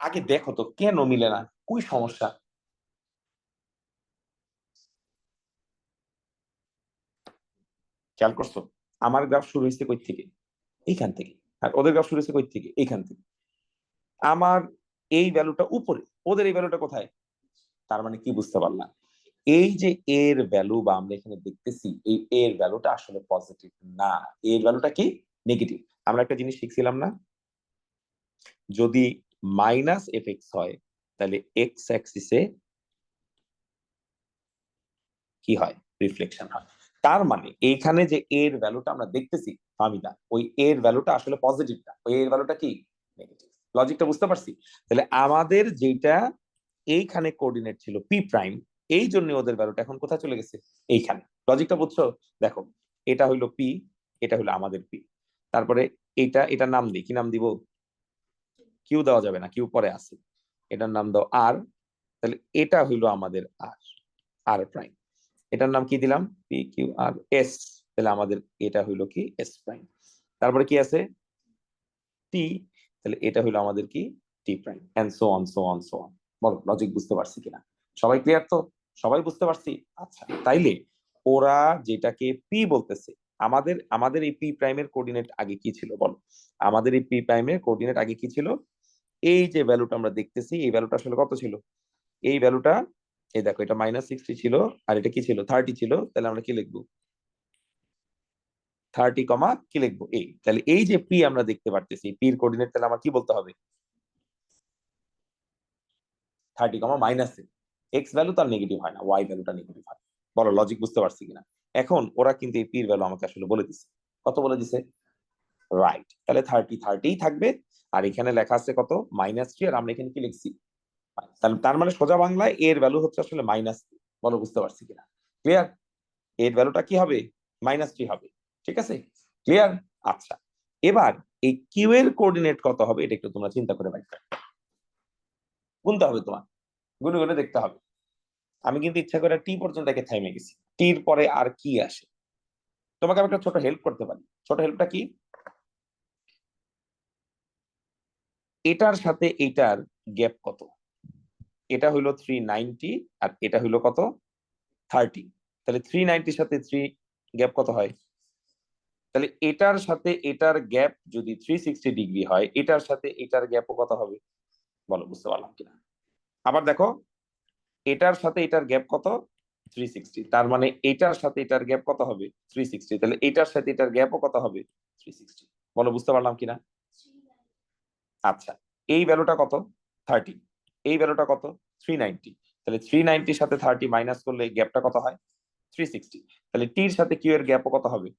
আগে দেখো তো কেন মিলে না, কি সমস্যা? খেয়াল করছো? আমার গ্রাফ শুরু হয়েছে কই থেকে? এইখান থেকে। আর ওদের গ্রাফ শুরু হয়েছে কই থেকে? এইখান থেকে। আমার এই ভ্যালুটা উপরে, ওদের এই ভ্যালুটা কোথায়? তার মানে কি বুঝতে পারলাম? এই যে এর ভ্যালু বা আমরা এখানে দেখতেছি, এই এর ভ্যালুটা আসলে পজিটিভ না, এর ভ্যালুটা কি? নেগেটিভ। আমরা একটা জিনিস শিখছিলাম না, যদি মাইনাস এফ এক্স হয়, তাহলে এক্স অ্যাক্সিসে কি হয়? রিফ্লেকশন হয়। তার মানে এইখানে যে এর ভ্যালুটা আমরা দেখতেছি ফামিদা, ওই এর ভ্যালুটা আসলে পজিটিভ না, ওই এর ভ্যালুটা কি? নেগেটিভ। লজিকটা বুঝতে পারছি? তাহলে আমাদের যেটা এইখানে কোঅর্ডিনেট ছিল পি প্রাইম, এই জন্য ওদের ভ্যালুটা এখন কোথায় চলে গেছে? এইখানে। লজিকটা বুঝছো? দেখো, এটা হইলো পি, এটা হলো আমাদের পি। তারপরে এটার নাম দিই, কি নাম দিব? কিউ দেওয়া যাবে না, কিউ পরে আছে। এটার নাম দাও আর। তাহলে এটা হইলো আমাদের আর, আর প্রাইম। এটার নাম কি দিলাম? P Q R S. তাহলে আমাদের এটা হইলো কি? S prime. তারপরে কি আছে? টি। তাহলে এটা হইলো আমাদের কি? T prime, and so on so on so on. বলো লজিক বুঝতে পারছি কিনা? সবাই ক্লিয়ার তো? সবাই বুঝতে পারছি? আচ্ছা, তাইলে ওরা যেটাকে পি বলতেছে, আমাদের আমাদের এই পি প্রাইমের কোঅর্ডিনেট আগে কি ছিল বলো? আমাদের এই পি প্রাইমের কোঅর্ডিনেট আগে কি ছিল? এই যে ভ্যালুটা আমরা দেখতেছি, এই ভ্যালুটা আসলে কত ছিল? এই ভ্যালুটা, এই দেখো, এটা -60 ছিল, আর এটা কি ছিল? 30 ছিল। তাহলে আমরা কি লিখবো? 30 কমা কি লিখবো? এই। তাহলে এই যে পি আমরা দেখতে পারতেছি, পির কোঅর্ডিনেট তাহলে আমার কি বলতে হবে? 30 কমা মাইনাস এক্স ভ্যালু তার নেগেটিভ হয় না, ওয়াই ভ্যালুটা নেগেটিভ হয়। বলো লজিক বুঝতে পারছি কিনা? এখন ওরা কিন্তু এই পির ভ্যালু আমাকে আসলে বলে দিছে। কত বলে দিছে? রাইট। তাহলে 30 থাকবে। আর এখানে লেখা আছে কত? -3। আর আমরা এখানে কি লিখছি? তাহলে তার মানে সোজা বাংলায় এর ভ্যালু হচ্ছে আসলে -3। বলো বুঝতে পারছি কিনা? ক্লিয়ার? এর ভ্যালুটা কি হবে? -3 হবে। ঠিক আছে? ক্লিয়ার? আচ্ছা, এবার এই কিউ এর কোঅর্ডিনেট কত হবে এটা একটু তোমরা চিন্তা করে দেখো। গুনতে হবে তোমার, গুনে গুনে দেখতে হবে। আমি কিন্তু ইচ্ছা করে টি পর্যন্ত একে থাইমে গেছি। টির পরে আর কি আসে? তোমাকে আমি একটা ছোট হেল্প করতে পারি। ছোট হেল্পটা কি? এটার সাথে এটার গ্যাপ কত? এটা হইলো 390, আর এটা হইলো কত? 30। তাহলে 390 সাথে 3 গ্যাপ কত হয়? তাহলে এটার সাথে এটার গ্যাপ যদি 360 ডিগ্রি হয়, এটার সাথে এটার গ্যাপও কত হবে? বলো বুঝতে পারলাম কিনা? আবার দেখো, এটার সাথে এটার গ্যাপ কত? 360। তার মানে এটার সাথে এটার গ্যাপ কত হবে? 360। তাহলে এটার সাথে এটার গ্যাপও কত হবে? 360। বলো বুঝতে পারলাম কিনা? আচ্ছা, এই ভ্যালুটা কত? 30। এই ভ্যালুটা কত? 390। তাহলে 390 সাথে 30 মাইনাস করলে গ্যাপটা কত হয়? 360। তাহলে টির সাথে কিউ এর গ্যাপও কত হবে?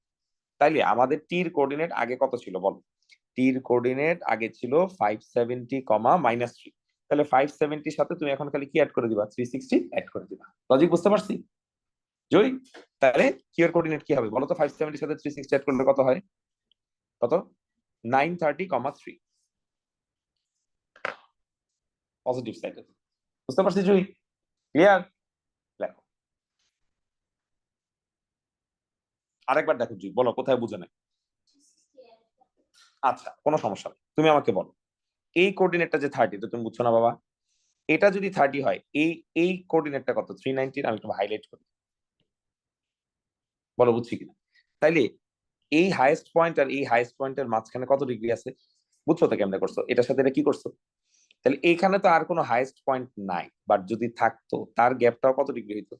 তাইলে আমাদের টির কোঅর্ডিনেট আগে কত ছিল বলো? টির কোঅর্ডিনেট আগে ছিল 570 কমা -3। তাহলে 570 সাথে তুমি এখন খালি কি অ্যাড করে দিবা? 360 অ্যাড করে দিবা। লজিক বুঝতে পারছি জয়? তাহলে কিউ এর কোঅর্ডিনেট কি হবে বলো তো? 570 সাথে 360 অ্যাড করলে কত হয়? কত? 930 কমা 3, পজিটিভ সাইডে। বুঝতে পারছি জয়? ক্লিয়ার? দেখো আরেকবার দেখো জয়, বলো কোথায় বুঝে নাই? আচ্ছা, কোনো সমস্যা নেই, তুমি আমাকে বলো এই কোঅর্ডিনেটটা যে 30, এটা তুমি বুঝছো না বাবা? এটা যদি 30 হয়, এই এই কোঅর্ডিনেটটা কত? 390। আমি একটু হাইলাইট করি, বলো বুঝছি কিনা? তাইলে এই হাইয়েস্ট পয়েন্ট আর এই হাইয়েস্ট পয়েন্টের মাঝখানে কত ডিগ্রি আছে? বুঝছো তো কেমনে করছো? এটার সাথে এটা কি করছো? তাহলে এইখানে তো আর কোনো হাইয়েস্ট পয়েন্ট নাই, বাট যদি থাকতো তার গ্যাপটাও কত ডিগ্রি হইতো?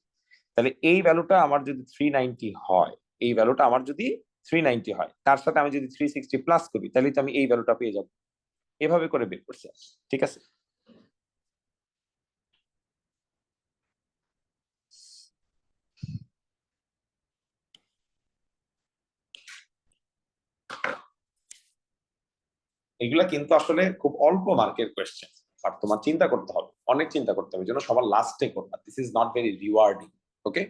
তাহলে এই ভ্যালুটা আমার যদি 390 হয়, এই ভ্যালুটা আমার যদি 390 হয়, তার সাথে আমি যদি 360 প্লাস করি, তাহলে তো আমি এই ভ্যালুটা পেয়ে যাবো। এভাবে করে বের করছি। ঠিক আছে? এগুলা কিন্তু আসলে খুব অল্প মার্কের কোয়েশ্চেন, আর তোমার চিন্তা করতে হবে, অনেক চিন্তা করতে হবে, যেন সবার লাস্টে করবা। This is not very rewarding. Okay?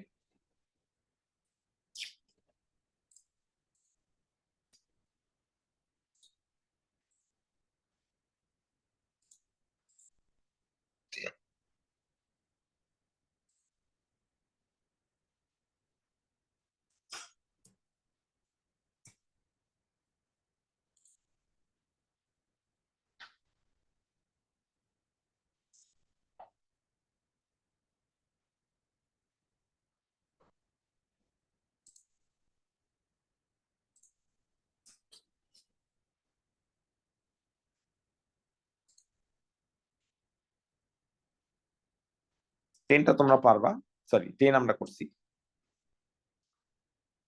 টেনটা তোমরা পারবা। সরি, 10 আমরা করছি,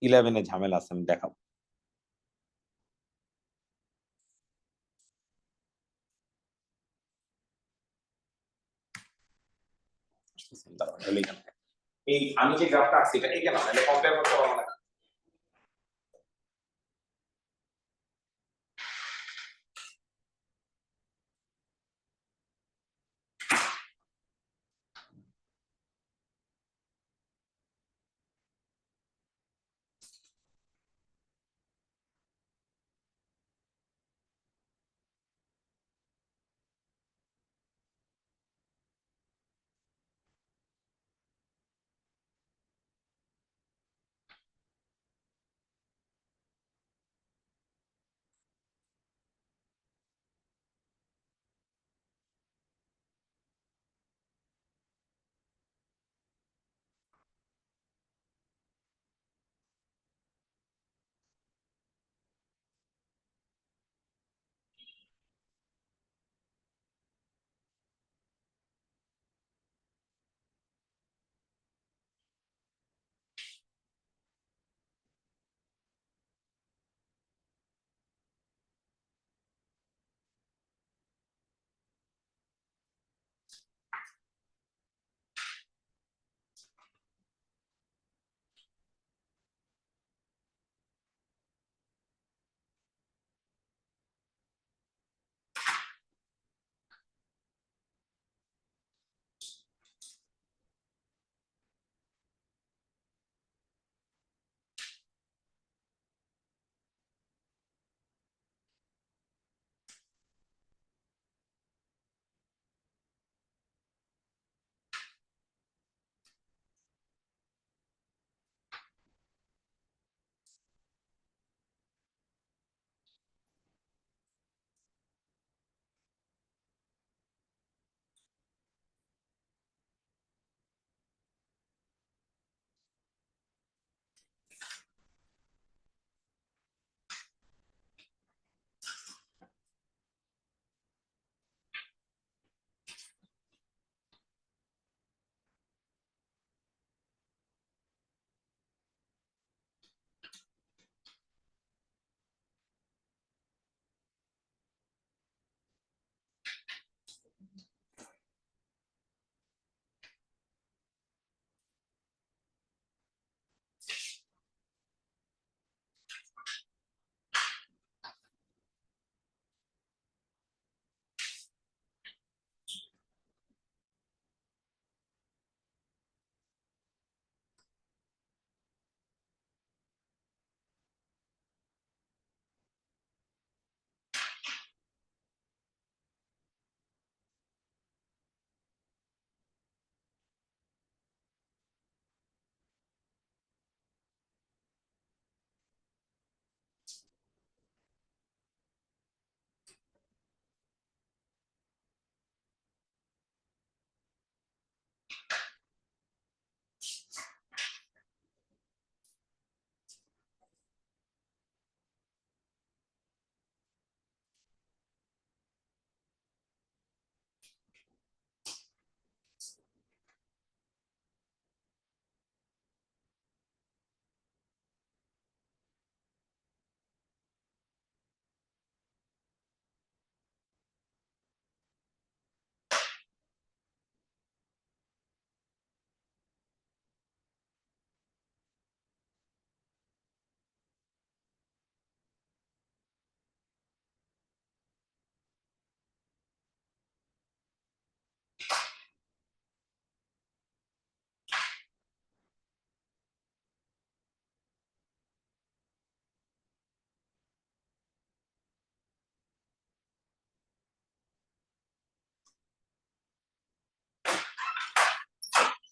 11-এ ঝামেলা আছে, আমি দেখাবো। দাঁড়াও, এই আমি যে গ্রাফটা আঁকছি এটা এই কেন কম্পেয়ার করতে পারবো না?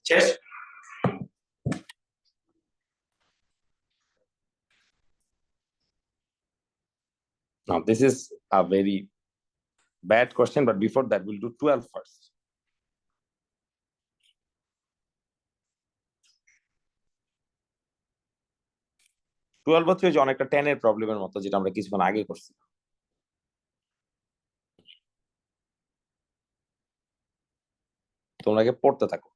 শেষ। Now this is a very bad question, but before that we'll do 12 first. Twelve হচ্ছে যে অনেকটা 10 এর প্রবলেমের মতো, যেটা আমরা কিছুক্ষণ আগে করছি। তোমরা আগে পড়তে থাকো।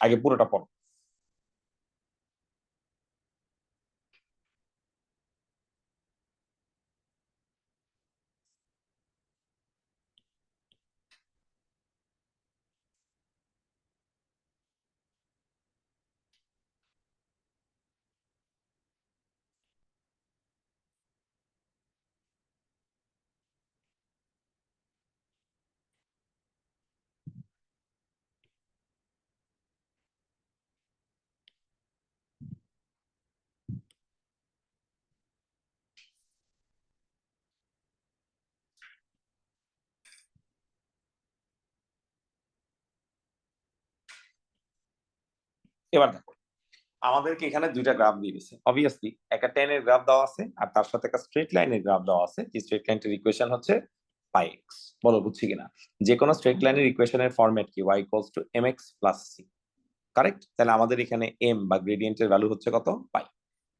আগে পুরোটা পড়ো। এবার দেখো, আমাদেরকে এখানে দুইটা গ্রাফ দিয়ে দিছে। অবভিয়াসলি একটা 10 এর গ্রাফ দেওয়া আছে, আর তার সাথে একটা স্ট্রেট লাইনের গ্রাফ দেওয়া আছে। যে স্ট্রেট লাইনটার ইকুয়েশন হচ্ছে পাই এক্স। বলো বুঝছি কিনা? যে কোনো স্ট্রেট লাইনের ইকুয়েশনের ফরম্যাট কি? y equals two mx plus c। Correct? তাহলে আমাদের এখানে m বা গ্রেডিয়েন্টের ভ্যালু হচ্ছে কত? পাই।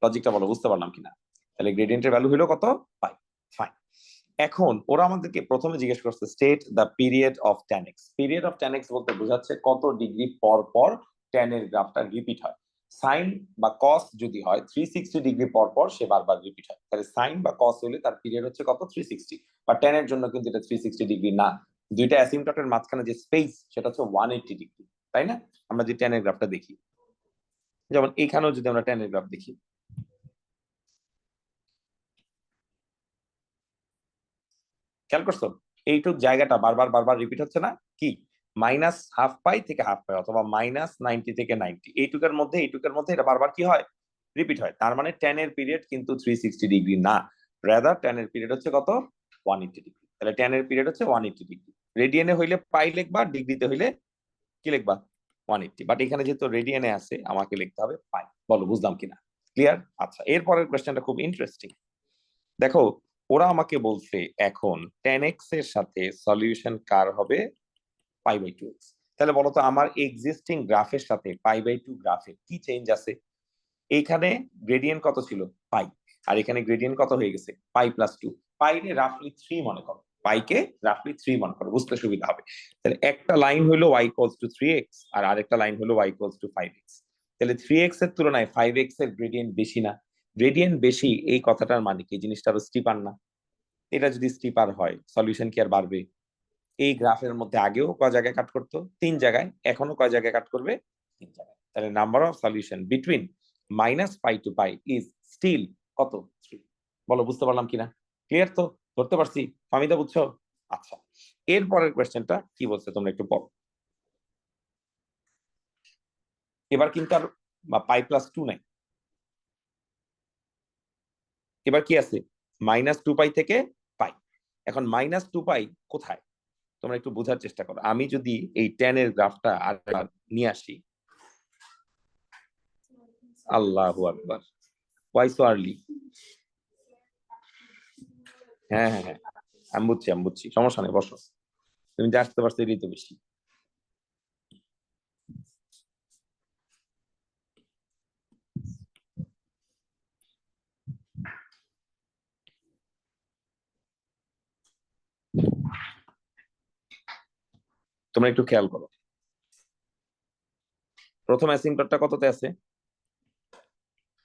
লজিকটা বলো, বুঝতে পারলাম কিনা? তাহলে গ্রেডিয়েন্টের ভ্যালু হলো কত? পাই। ফাইন। এখন ওরা আমাদেরকে প্রথমে জিজ্ঞেস করছে state the period of tan x। Period of tan x বলতে বোঝাচ্ছে কত ডিগ্রি পর পর tan এর গ্রাফটা রিপিট হয়। সাইন বা কস যদি হয় 360 ডিগ্রি পর পর সে বারবার রিপিট হয়। তাহলে সাইন বা কস হলে তার পিরিয়ড হচ্ছে কত? 360। বা tan এর জন্য কিন্তু এটা 360 ডিগ্রি না। দুইটা অ্যাসিম্পটটের মাঝখানে যে স্পেস সেটা হচ্ছে 180 ডিগ্রি, তাই না? আমরা যে tan এর গ্রাফটা দেখি, যেমন এখানেও যদি আমরা tan এর গ্রাফ দেখি, খেয়াল করছো এইটুক জায়গাটা বারবার বারবার রিপিট হচ্ছে না? কি মাইনাস হাফ পাই থেকে হাফ পাই, অথবা মাইনাস 90 থেকে 90, এইটুকের মধ্যে এটা বারবার কি হয়? রিপিট হয়। তার মানে tan এর পিরিয়ড কিন্তু 360 ডিগ্রি না, রাদার tan এর পিরিয়ড হচ্ছে কত? 180 ডিগ্রি। তাহলে tan এর পিরিয়ড হচ্ছে 180 ডিগ্রি। রেডিয়ানে হইলে পাই লিখবা, ডিগ্রিতে হইলে কি লিখবা? 180। বাট এখানে যেহেতু রেডিয়ানে আছে আমাকে লিখতে হবে পাই। বলো বুঝলাম কিনা? ক্লিয়ার? আচ্ছা, এরপরের কোয়েশ্চেনটা খুব ইন্টারেস্টিং। দেখো, ওরা আমাকে বলছে এখন tan x এর সাথে সলিউশন কার হবে? Pi by 2x। তাহলে বলতো আমার এক্সিস্টিং গ্রাফের সাথে পাই বাই 2 গ্রাফের কি চেঞ্জ আছে? এইখানে গ্রেডিয়েন্ট কত ছিল? পাই। আর এখানে গ্রেডিয়েন্ট কত হয়ে গেছে? পাই প্লাস 2। পাইকে রাফলি 3 মনে করো, পাইকে রাফলি 3 মনে করো, বুঝতে সুবিধা হবে। তাহলে একটা লাইন হলো y ইকুয়ালস টু 3x, আর আরেকটা লাইন হলো y ইকুয়ালস টু 5x। তাহলে 3x এর তুলনায় 5x এর গ্রেডিয়েন্ট বেশি না? গ্রেডিয়েন্ট বেশি এই কথাটার মানে কি? জিনিসটা আরো স্টিপার না? এটা যদি স্টিপার হয় সলিউশন কি আর বাড়বে? এই গ্রাফের মধ্যে আগেও কয় জায়গায় কাট করতো? 3 জায়গায়। এখনো কয় জায়গায় কাট করবে? 3 জায়গায়। তাহলে number of solution between minus pi to pi is still কত? 3। বলো বুঝতে পারলাম কিনা? ক্লিয়ার তো? ধরতে পারছি? ফামিদা বুঝছো? আচ্ছা, এরপরের কোয়েশ্চেনটা কি বলছে তোমরা একটু পড়ো। এবার কিন্তু আর পাই প্লাস 2 নাই, এবার কি আছে? মাইনাস 2 পাই থেকে পাই। এখন মাইনাস 2 পাই কোথায়? তোমরা একটু বোঝার চেষ্টা করো। আমি যদি এই tan এর গ্রাফটা আর নিয়ে আসি, আল্লাহু আকবার, ওয়াই সো আর্লি? হ্যাঁ হ্যাঁ হ্যাঁ, আমি বুঝছি, সমস্যা নেই, বসো। তুমি যে আসতে পারছো এটাই তো বেশি। তোমরা একটু খেয়াল করো, প্রথম অ্যাসিম্পটটা কততে আছে?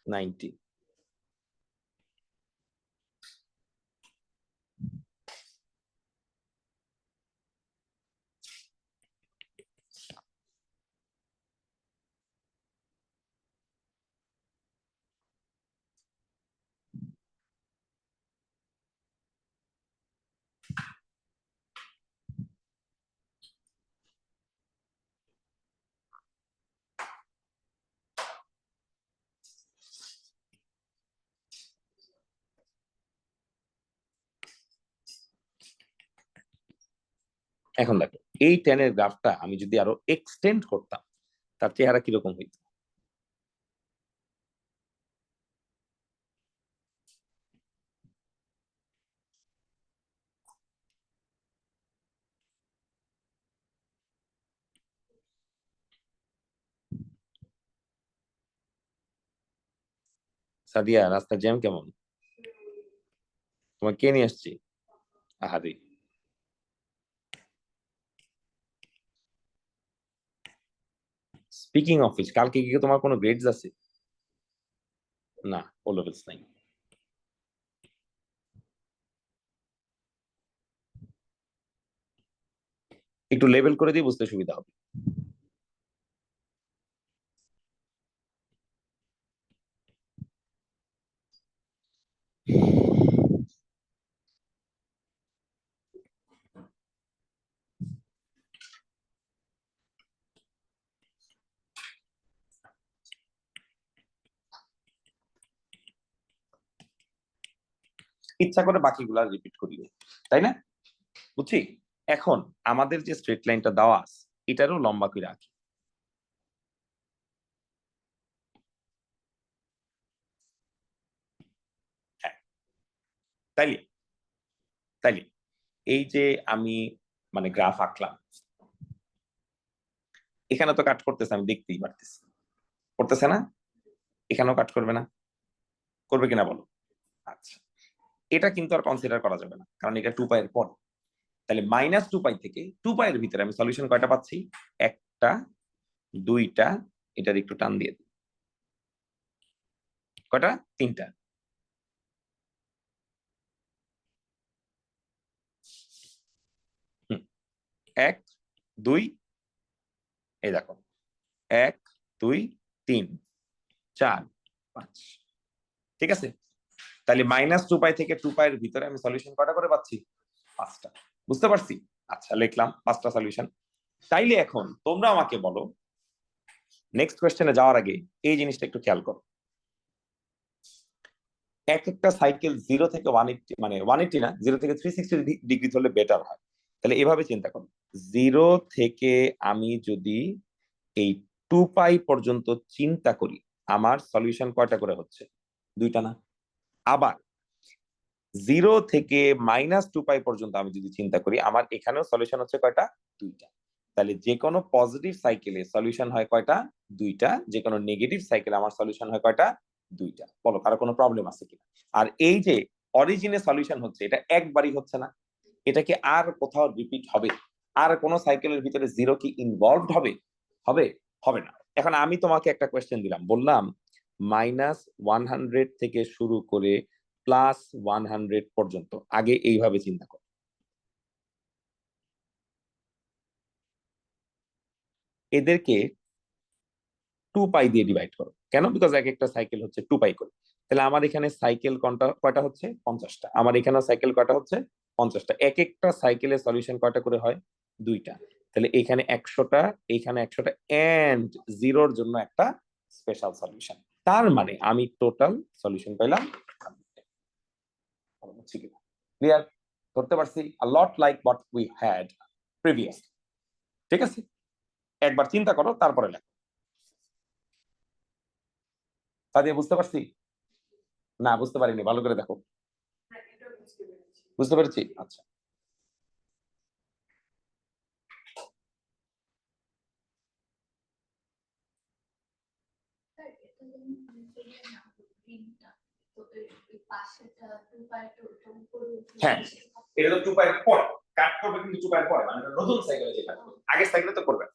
90। এখন দেখো, এই টেনের গ্রাফটা আমি যদি আরো এক্সটেন্ড করতাম, তার চেহারা কিরকম হইত? সাদিয়া, রাস্তার জ্যাম কেমন? তোমার কে নিয়ে আসছি? আহারে, স্পিকিং অফিস, কালকে কি তোমার কোনো গ্রেডস আছে? না, ও লেভেলস নাই। একটু লেভেল করে দিয়ে বুঝতে সুবিধা হবে। ইচ্ছা করে বাকিগুলা রিপিট করি, তাই না? বুঝছি। এখন আমাদের যে স্ট্রেট লাইনটা দেওয়া আছে, এটারও লম্বা করে রাখি। হ্যাঁ, তাইলে তাইলে এই যে আমি মানে গ্রাফ আঁকলাম, এখানে তো কাট করতেছে, আমি দেখতেই পারতেছি করতেছে না? এখানেও কাট করবে না? করবে কিনা বলো? আচ্ছা, এটা কিন্তু আর কনসিডার করা যাবে না, কারণ এটা 2 পাইয়ের পর। তাহলে -2 পাই থেকে 2 পাইয়ের ভিতরে আমি সলিউশন কয়টা পাচ্ছি? একটা, দুইটা, এটার একটু টান দিয়ে দিই, কয়টা? তিনটা। এক, দুই, এই দেখো, 1, 2, 3, 4, 5। ঠিক আছে? তাহলে -2 পাই থেকে 2 পাইয়ের ভিতরে আমি সলিউশন কয়টা করে পাচ্ছি? 5টা। বুঝতে পারছি? আচ্ছা, লিখলাম 5টা সলিউশন। তাইলে এখন তোমরা আমাকে বলো, নেক্সট কোয়েশ্চেনে যাওয়ার আগে এই জিনিসটা একটু খেয়াল করো। এক একটা সাইকেল 0 থেকে 180, মানে 180 না, 0 থেকে 360 ডিগ্রি হলে বেটার হয়। তাহলে এভাবে চিন্তা করো, 0 থেকে আমি যদি এই 2 পাই পর্যন্ত চিন্তা করি, আমার সলিউশন কয়টা করে হচ্ছে? দুইটা না? আবার 0 থেকে -2 পাই পর্যন্ত আমি যদি চিন্তা করি, আমার এখানেও সলিউশন হচ্ছে কয়টা? দুইটা। তাহলে যে কোনো পজিটিভ সাইকেলে সলিউশন হয় কয়টা? দুইটা। যে কোনো নেগেটিভ সাইকেলে আমার সলিউশন হয় কয়টা? দুইটা। বলো, কারো কোনো প্রবলেম আছে কিনা? আর এই যে অরিজিনে সলিউশন হচ্ছে, এটা একবারই হচ্ছে না, এটা কি আর কোথাও রিপিট হবে? আর কোন সাইকেলের ভিতরে 0 কি ইনভলভড হবে? হবে? হবে না। এখন আমি তোমাকে একটা কোয়েশ্চেন দিলাম, বললাম -100 থেকে শুরু করে +100 পর্যন্ত, আগে এইভাবে চিন্তা করো। এদেরকে 2 পাই দিয়ে ডিভাইড করো। কেন? বিকজ এক একটা সাইকেল হচ্ছে 2 পাই করে। তাহলে আমার এখানে সাইকেল কয়টা হচ্ছে? 50টা। আমার এখানেও সাইকেল কয়টা হচ্ছে? 50টা। এক একটা সাইকেলের সলিউশন কয়টা করে হয়? দুইটা। তাহলে এখানে 100টা, এইখানে 100টা, এন্ড 0-র জন্য একটা স্পেশাল সলিউশন। তার মানে আমি টোটাল সলিউশন পাইলাম। ক্লিয়ার? ধরতে পারছি? a lot like what we had previous। ঠিক আছে? একবার চিন্তা করো, তারপরে লেখো। সাদিয়া, বুঝতে পারছি? না, বুঝতে পারিনি, ভালো করে দেখো। বুঝতে পেরেছি? আচ্ছা। হ্যাঁ, এটা তো 2 পায়ের পর কাট করবে, কিন্তু 2 পায়ের পরে, মানে নতুন সাইকেলে যে কাট করবে। আগে থাকলে তো করবে।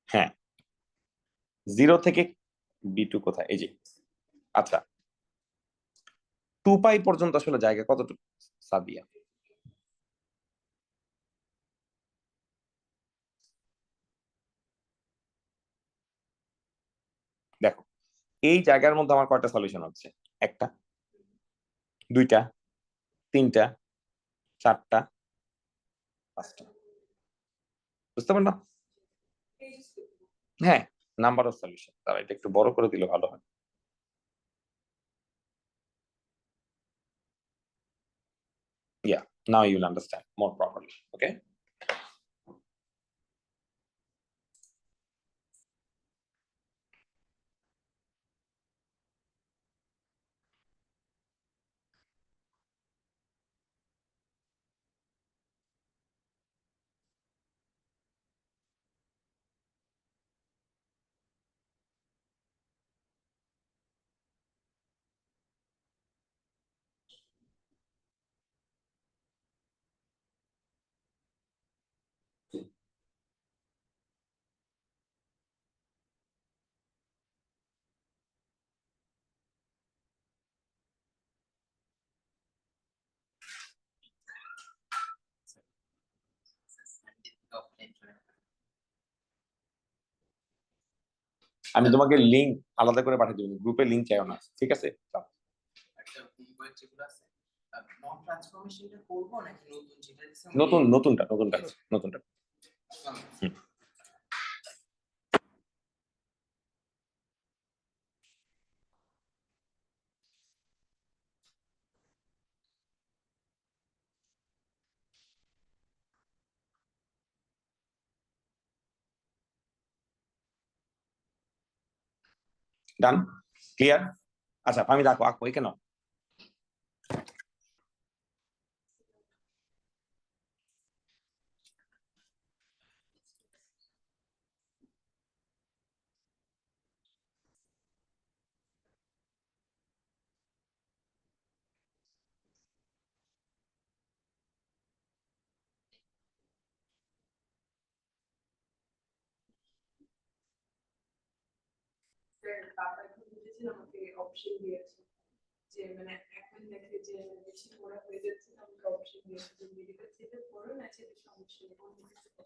হ্যাঁ, 0 থেকে B2 কোথায়? এই যে, আচ্ছা 2 পাই পর্যন্ত আসলে জায়গা কতটুকু সাদিয়া? দেখো, এই জায়গার মধ্যে আমার কয়টা সলিউশন হচ্ছে? একটা, দুইটা, তিনটা, চারটা, পাঁচটা। বুঝতে পারলাম? হ্যাঁ, নাম্বার অফ সলিউশন। তারা এটা একটু বড় করে দিলে ভালো হয়। Yeah, now you'll understand more properly. Okay? আমি তোমাকে লিংক আলাদা করে পাঠিয়ে দেবো, গ্রুপে লিংক চাইও না, ঠিক আছে? নতুনটা নতুনটা। ডান, ক্লিয়ার। আচ্ছা আমি রাখো, আঁকো এখানে।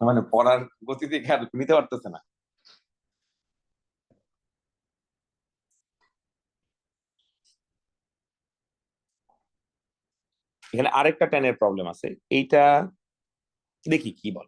মানে পড়ার গতি দেখে আর নিতে পারতেছে না। এখানে আরেকটা টেনের প্রবলেম আছে, এইটা দেখি কি বল।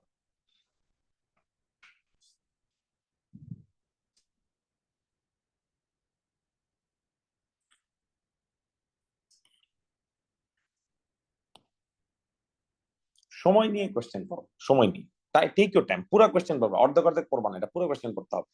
সময় নিয়ে কোশ্চেন পড়ো, সময় নিয়ে। তাই টেক ইউর টাইম, পুরো কোশ্চেন পড়বা, অর্ধেক অর্ধেক পড়বা না, এটা পুরো কোশ্চেন পড়তে হবে।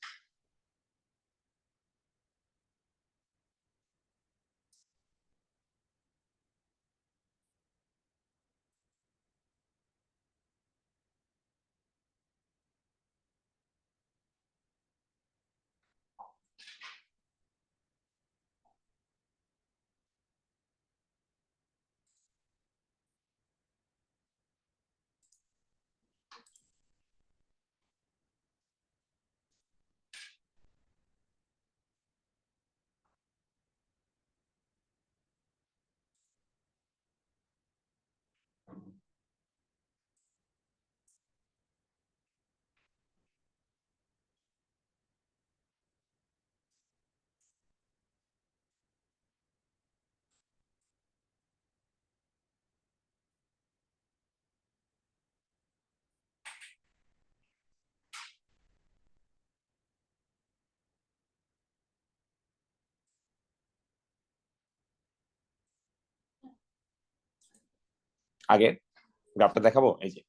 আগে গ্রাফটা দেখাবো, এই যে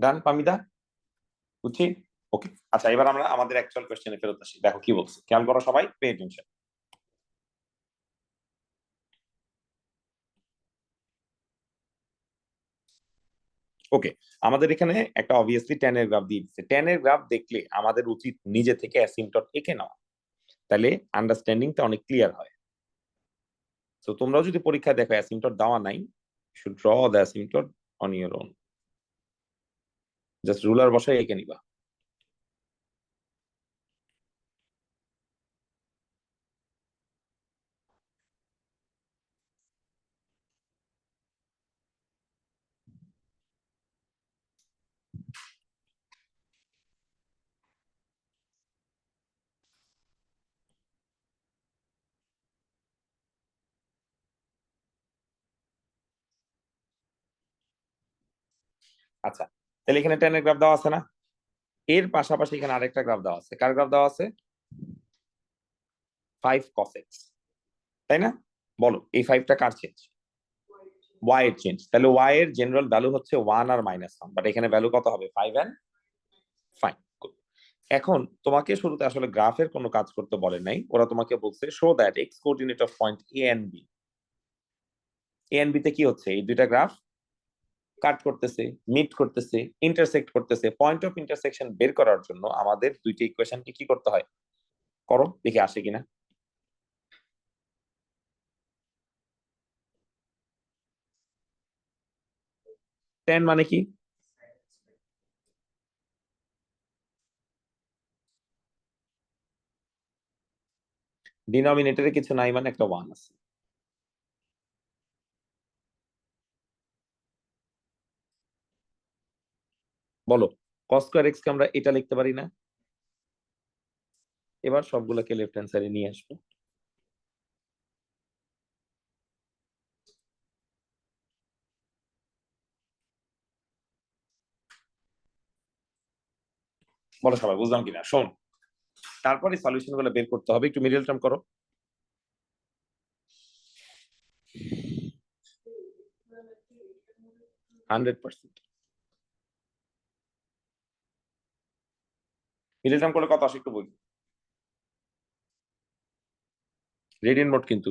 ডান পামিদা, বুঝছি। ওকে, আচ্ছা এবার আমরা আমাদের অ্যাকচুয়াল কোশ্চেনে ফেরত আসি। দেখো কি বলছে, খেয়াল করো সবাই, পে অ্যাটেনশন। ওকে, আমাদের এখানে একটা অবভিয়াসলি ট্যান এর গ্রাফ দিয়ে দিচ্ছে। ট্যান এর গ্রাফ দেখলে আমাদের উচিত নিজে থেকে অ্যাসিম্পটট এঁকে নেওয়া, তাহলে আন্ডারস্ট্যান্ডিংটা অনেক ক্লিয়ার হয়। তো তোমরাও যদি পরীক্ষায় দেখো অ্যাসিম্পটট দেওয়া নাই, should draw the asymptote on your own, just ruler বসায় এঁকে নিবা। আচ্ছা, তাহলে এখানে ট্যান এর গ্রাফ দেওয়া আছে না? এর পাশাপাশি এখানে আরেকটা গ্রাফ দেওয়া আছে। কার গ্রাফ দেওয়া আছে? 5 cos x, তাই না? বলো এই 5টা কার চেঞ্জ? ওয়াই এর চেঞ্জ। তাহলে ওয়াই এর জেনারেল ভ্যালু হচ্ছে 1 আর -1, বাট এখানে ভ্যালু কত হবে? 5 এন্ড ফাইন। এখন তোমাকে শুরুতে আসলে গ্রাফের কোনো কাজ করতে বলে নাই, ওরা তোমাকে বলছে show that x coordinate of point A and B. A and B তে কি হচ্ছে? এই দুইটা গ্রাফ কাট করতেছে, মিট করতেছে, ইন্টারসেক্ট করতেছে। পয়েন্ট অফ ইন্টারসেকশন বের করার জন্য আমাদের দুইটা ইকুয়েশনকে কি করতে হয়? করো দেখি আসে কিনা। টেন মানে কি? ডিনোমিনেটরে কিছু নাই মানে একটা ওয়ান আছে। বলো, কস স্কয়ার এক্স কে আমরা এটা লিখতে পারি না? এবার সবগুলোকে লেফট হ্যান্ড সাইডে নিয়ে আসবো। বলো সবাই বুঝলাম কিনা? শোন, তারপরে সলিউশন গুলো বের করতে হবে। একটু মিডল টার্ম করো। 100%। মিডল টার্ম করলে কত আসে একটু বলি। রেডিয়ান মোড কিন্তু।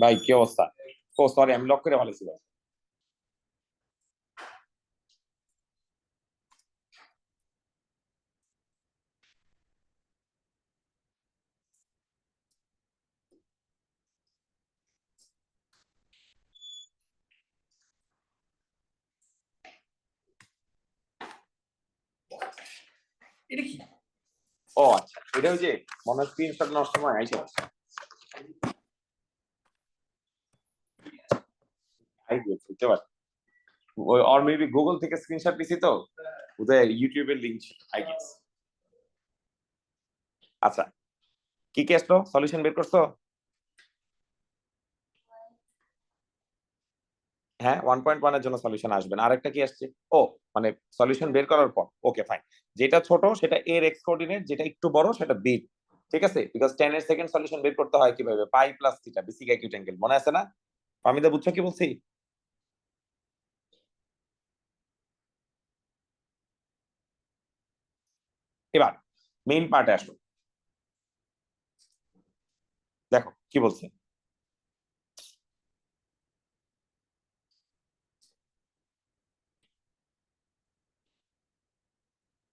ভাই কি অবস্থা? ও সরি, আমি লক করে ফেলেছি ভাই। এটা কি? ও আচ্ছা, এটা ওই যে মনে হয় স্ক্রিনশট নেওয়ার সময় আইসা আই বুঝতে পারছি। অর মেবি গুগল থেকে স্ক্রিনশট নিছি তো, ওদের ইউটিউবের লিংক আই গেস। আচ্ছা, কি কি আসলো? সলিউশন বের করছো? হ্যাঁ, 1.1 এর জন্য সলিউশন আসবে না। আরেকটা কি আসছে? ও, মানে সলিউশন বের করার পর, ওকে ফাইন। যেটা ছোট সেটা এর এক্স কোঅর্ডিনেট, যেটা একটু বড় সেটা বি। ঠিক আছে, বিকজ 10 এর সেকেন্ড সলিউশন বের করতে হয় কিভাবে? পাই plus theta, basic acute angle, মনে আছে না? ফাহমিদা বুঝছো কি বলছি? এবার মেইন পার্টে আসো, দেখো কি বলছে।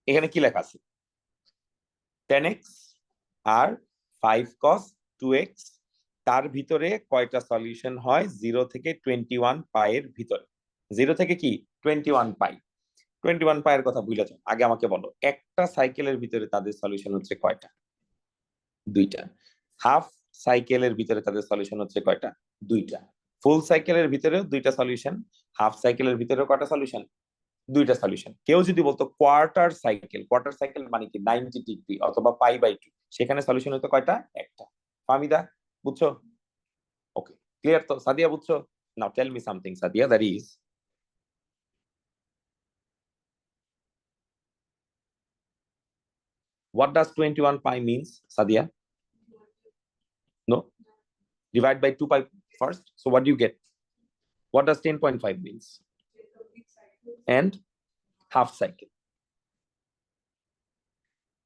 এখানে কি লেখা আছে? 10x আর 5 cos 2x, তার ভিতরে কয়টা সলিউশন হয় 0 থেকে 21 পাই এর ভিতরে? 0 থেকে কি 21 পাই? 21 পাই এর কথা ভুলে যাও, আগে আমাকে বলো একটা সাইকেলের ভিতরে তাদের সলিউশন হচ্ছে কয়টা? দুইটা। হাফ সাইকেলের ভিতরে তাদের সলিউশন হচ্ছে কয়টা? দুইটা। ফুল সাইকেলের ভিতরেও দুইটা সলিউশন, হাফ সাইকেলের ভিতরেও কয়টা সলিউশন? দুইটা সলিউশন। কেউ যদি বলতো কোয়ার্টার সাইকেল, কোয়ার্টার সাইকেল মানে কি 90 ডিগ্রি অথবা পাই/2, সেখানে সলিউশন হতো কয়টা? একটা। ফামিদা বুঝছো? ওকে, ক্লিয়ার তো? সাদিয়া বুঝছো? Now tell me something Sadia, that is what does 21 pi means, Sadia? No, divide by 2 pi first. So what do you get? What does 10.5 means? And half cycle.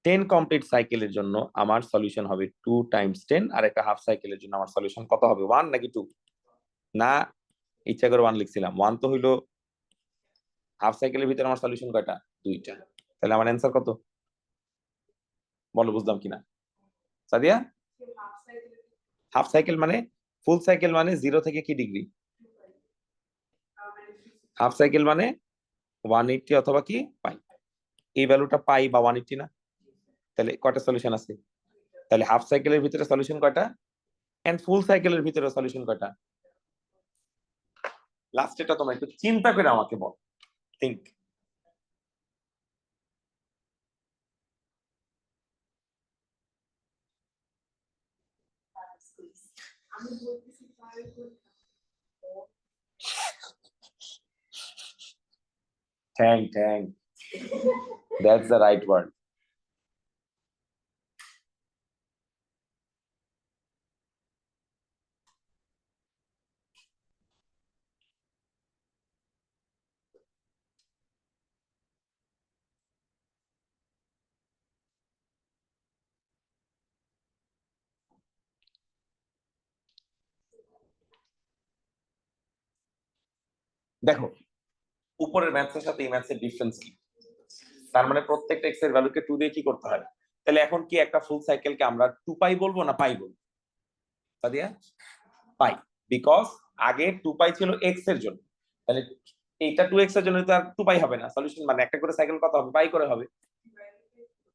10 complete সাইকেলের জন্য আমার সলিউশন হবে 2 × 10, আর একটা হাফ সাইকেলের জন্য আমার সলিউশন কত হবে? 1 নাকি 2? না, ইচ্ছা করে 1 লিখছিলাম। 1 তো হইলো হাফ সাইকেলের ভিতরে, আমার সলিউশন কয়টা? দুইটা। তাহলে আমার অ্যান্সার কত? বলো বুঝলাম কিনা সাদিয়া? হাফ সাইকেল মানে, ফুল সাইকেল মানে 0 থেকে কি ডিগ্রি? হাফ সাইকেল মানে 180 অথবা কি পাই। এই ভ্যালুটা পাই বা 180 না? তাহলে কয়টা সলিউশন আছে? তাহলে হাফ সাইকেলের ভিতরে সলিউশন কয়টা? এন্ড ফুল সাইকেলের ভিতরে সলিউশন কয়টা? লাস্ট এটা তোমরা একটু চিন্তা করে আমাকে বল, থিঙ্ক। ঠ্যাং ঠ্যাং, দ্যাটস দ্য রাইট ওয়ার্ড। দেখো, উপরের ম্যাথসের সাথে এই ম্যাথসের ডিফারেন্স কি? তার মানে প্রত্যেকটা এক্স এর ভ্যালুকে 2 দিয়ে কি করতে হয়? তাহলে এখন কি একটা ফুল সাইকেলকে আমরা 2 পাই বলবো না পাই বলবো সাদিয়া? পাই। বিকজ আগে 2 পাই ছিল এক্স এর জন্য, তাহলে এইটা 2x এর জন্য তো আর 2 পাই হবে না। সলিউশন মানে একটা করে সাইকেল কত হবে? পাই করে হবে।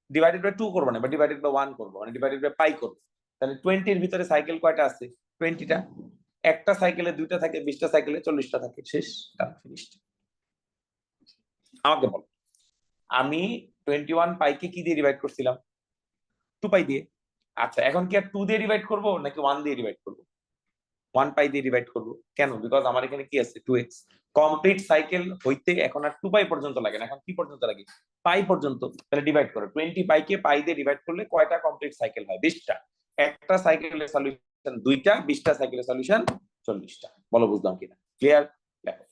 ডিভাইডেড বাই 2 করবো না, বা ডিভাইডেড বাই 1 করবো, মানে ডিভাইডেড বাই পাই করবো। তাহলে 20 এর ভিতরে সাইকেল কয়টা আছে? 20টা। একটা সাইকেলে দুইটা থাকে, 20টা সাইকেলে 40টা থাকে। শেষ, ফিনিশড। আমাকে বল, আমি 21 পাইকে কি দিয়ে ডিভাইড করছিলাম? 2 পাই দিয়ে। আচ্ছা, এখন কি আর 2 দিয়ে ডিভাইড করবো নাকি 1 দিয়ে ডিভাইড করবো? 1 পাই দিয়ে ডিভাইড করবো। কেন? বিকজ আমার এখানে কি আছে? 2x। কমপ্লিট সাইকেল হইতে এখন আর 2 পাই পর্যন্ত লাগে না, এখন কি পর্যন্ত লাগে? পাই পর্যন্ত। তাহলে ডিভাইড করো, 20 পাইকে পাই দিয়ে ডিভাইড করলে কয়টা কমপ্লিট সাইকেল হয়? 20টা। একটা সাইকেলের সলিউশন দুইটা, 20টা সাইকেলের সলিউশন 40টা। বলো বুঝলাম কিনা? ক্লিয়ার? দেখো,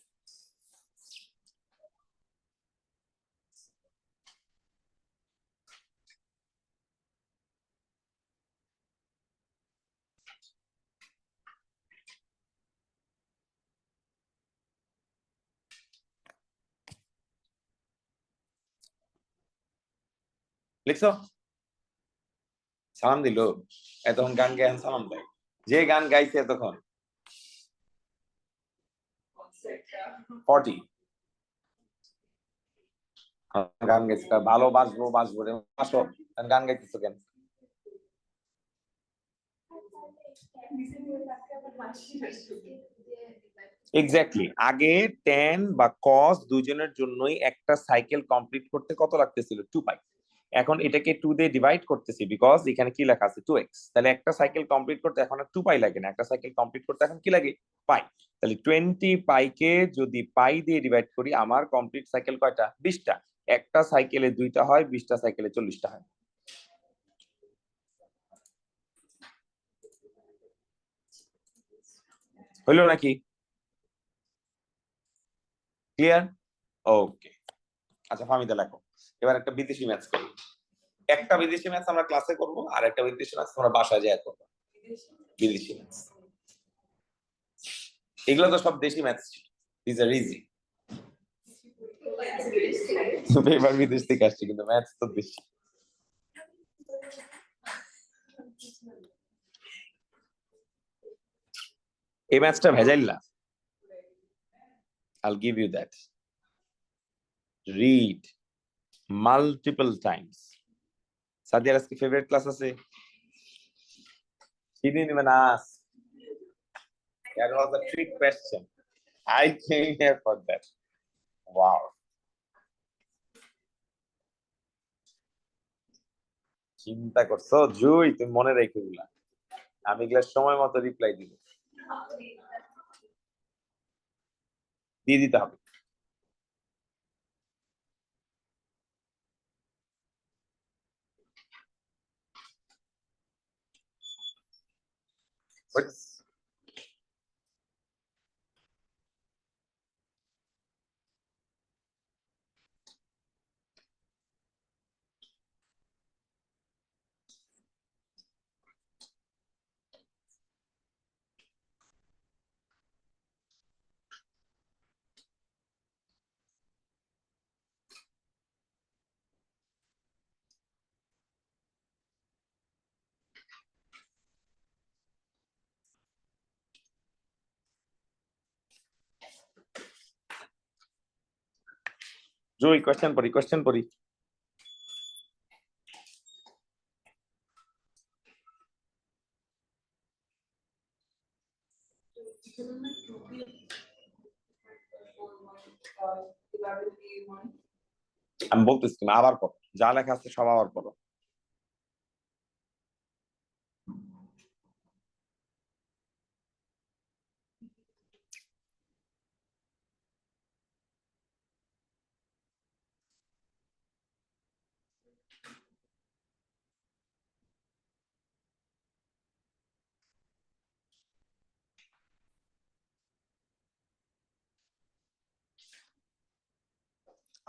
লিখছো? সালাম দিল? এতক্ষণ গান গায়ে সালাম দেয়? যে গান গাইছে এতক্ষণ 40 গান গাইছে, ভালো বাসবো বাসবো রে আসো, গান গাইতেছো কেন? এক্স্যাক্টলি, আগে টেন বা কস দুজনের জন্যই একটা সাইকেল কমপ্লিট করতে কত লাগতেছিল? 2 পাই। এখন এটাকে 2 দিয়ে ডিভাইড করতেছি বিকজ এখানে কি লেখা আছে 2x, তাহলে একটা সাইকেল কমপ্লিট করতে এখন আর 2 পাই লাগে না, একটা সাইকেল কমপ্লিট করতে এখন কি লাগে? পাই। তাহলে 20 পাইকে যদি পাই দিয়ে ডিভাইড করি, আমার কমপ্লিট সাইকেল কয়টা? 20টা। একটা সাইকেলে 2টা হয়, 20টা সাইকেলে 40টা হয়। হইলো নাকি? ক্লিয়ার? ওকে। আচ্ছা ফামিদা লেখো। এবার একটা বিদেশি ম্যাথস করি। একটা বিদেশি ম্যাথস আমরা ক্লাসে করব, আর একটা বিদেশি ম্যাথস তোমরা বাসায় যেয়ে করবে। বিদেশি ম্যাথস, এগুলো তো সব দেশি ম্যাথস ছিল, দিস আর ইজি। এবার বিদেশ থেকে আসছে কিন্তু ম্যাথস তো দেশি। এই ম্যাথসটা ভেজাইল না, I'll give you that. Read multiple times. সাদিয়ার আজকে ফেভারিট ক্লাস আছে? She didn't even ask. That was a trick question. I came here for that. Wow. চিন্তা করছো জুই, তুমি মনে রেখে দিলা, আমি এগুলা সময় মতো রিপ্লাই দিব, দিয়ে দিতে হবে। জুই কোয়েশ্চেন পড়ি, কোয়েশ্চেন পড়ি। আমি বলতেছি তুমি আবার পড়ো, যা লেখা আছে সব আবার পড়ো।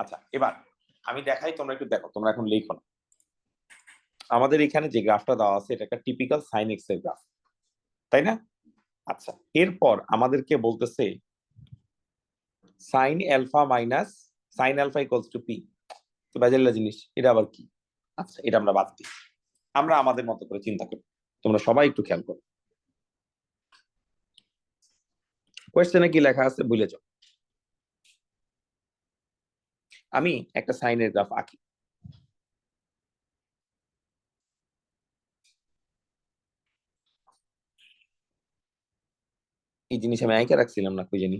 আচ্ছা এবার আমি দেখাই, তোমরা একটু দেখো, তোমরা এখন লিখো না। আমাদের এখানে যে গ্রাফটা দেওয়া আছে এটা একটা টিপিক্যাল সাইন এক্স এর গ্রাফ, তাই না? আচ্ছা এরপর আমাদেরকে বলতেছে sine alpha minus sine alpha equals to P. তো বাজেল্লা জিনিস, এটা আবার কি? আচ্ছা এটা আমরা বাদ দিই, আমরা আমাদের মতো করে চিন্তা করি, তোমরা সবাই একটু খেয়াল করো। কোয়েশ্চেনে কি লেখা আছে ভুলে যাও। আমি একটা সাইনের গ্রাফ আঁকি। এই জিনিস আমি আঁকে রাখছিলাম না, কই জানি।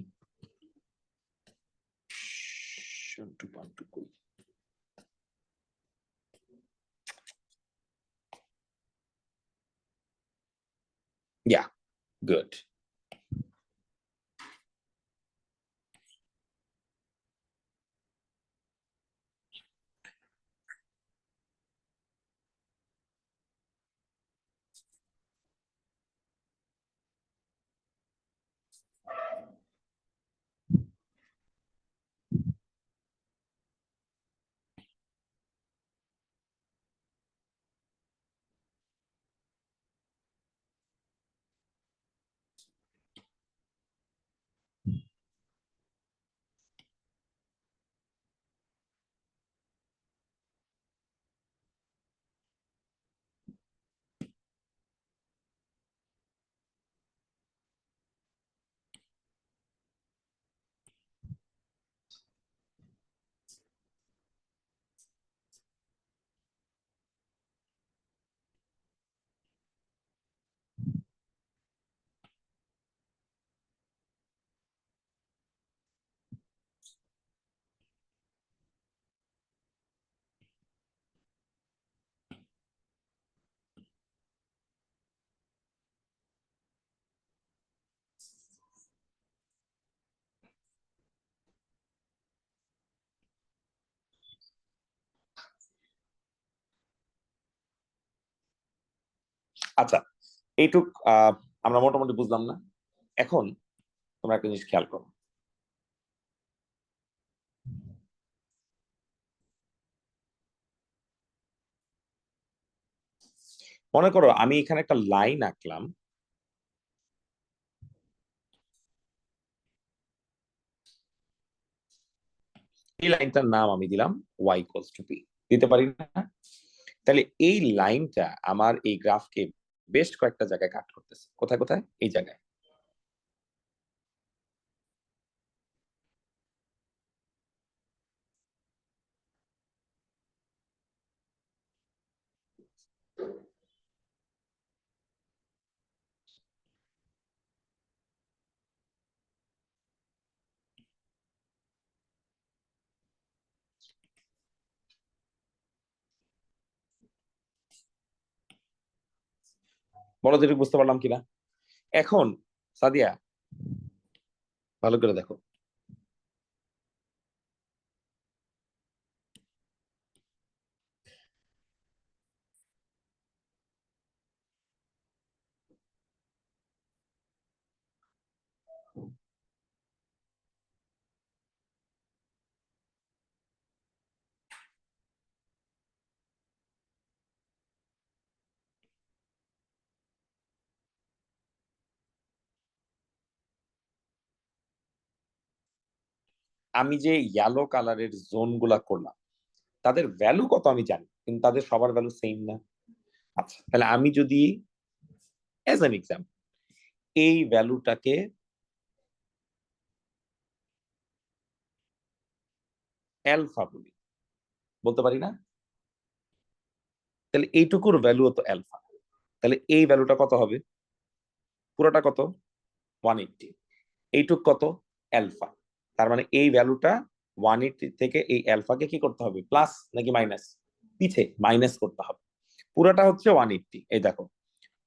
Yeah, good. আচ্ছা, এইটুক আমরা মোটামুটি বুঝলাম না? এখন তোমরা একটা জিনিস খেয়াল করো। মনে করো আমি এখানে একটা লাইন আঁকলাম, এই লাইনটার নাম আমি দিলাম y ইকুয়ালস টু p, দিতে পারি না? তাহলে এই লাইনটা আমার এই গ্রাফকে বেশ কয়েকটা জায়গায় কাট করতেছে। কোথায় কোথায়? এই জায়গায়। বলো যেটুকু বুঝতে পারলাম কিনা। এখন সাদিয়া ভালো করে দেখো, আমি যে ইয়েলো কালারের জোন গুলা করলাম তাদের ভ্যালু কত আমি জানি, কিন্তু তাদের সবার ভ্যালু সেম না। আচ্ছা, তাহলে আমি যদি অ্যাজ অ্যান এক্সাম্পল এই ভ্যালুটাকে অ্যালফা বলি, বলতে পারি না? তাহলে এইটুকুর ভ্যালু তো অ্যালফা, তাহলে এই ভ্যালুটা কত হবে? পুরোটা কত? 180। এইটুক কত? অ্যালফা। তার মানে এই ভ্যালুটা 180 থেকে এই অ্যালফাকে কি করতে হবে, প্লাস নাকি মাইনাস? পিছে মাইনাস করতে হবে। পুরোটা হচ্ছে 180, এই দেখো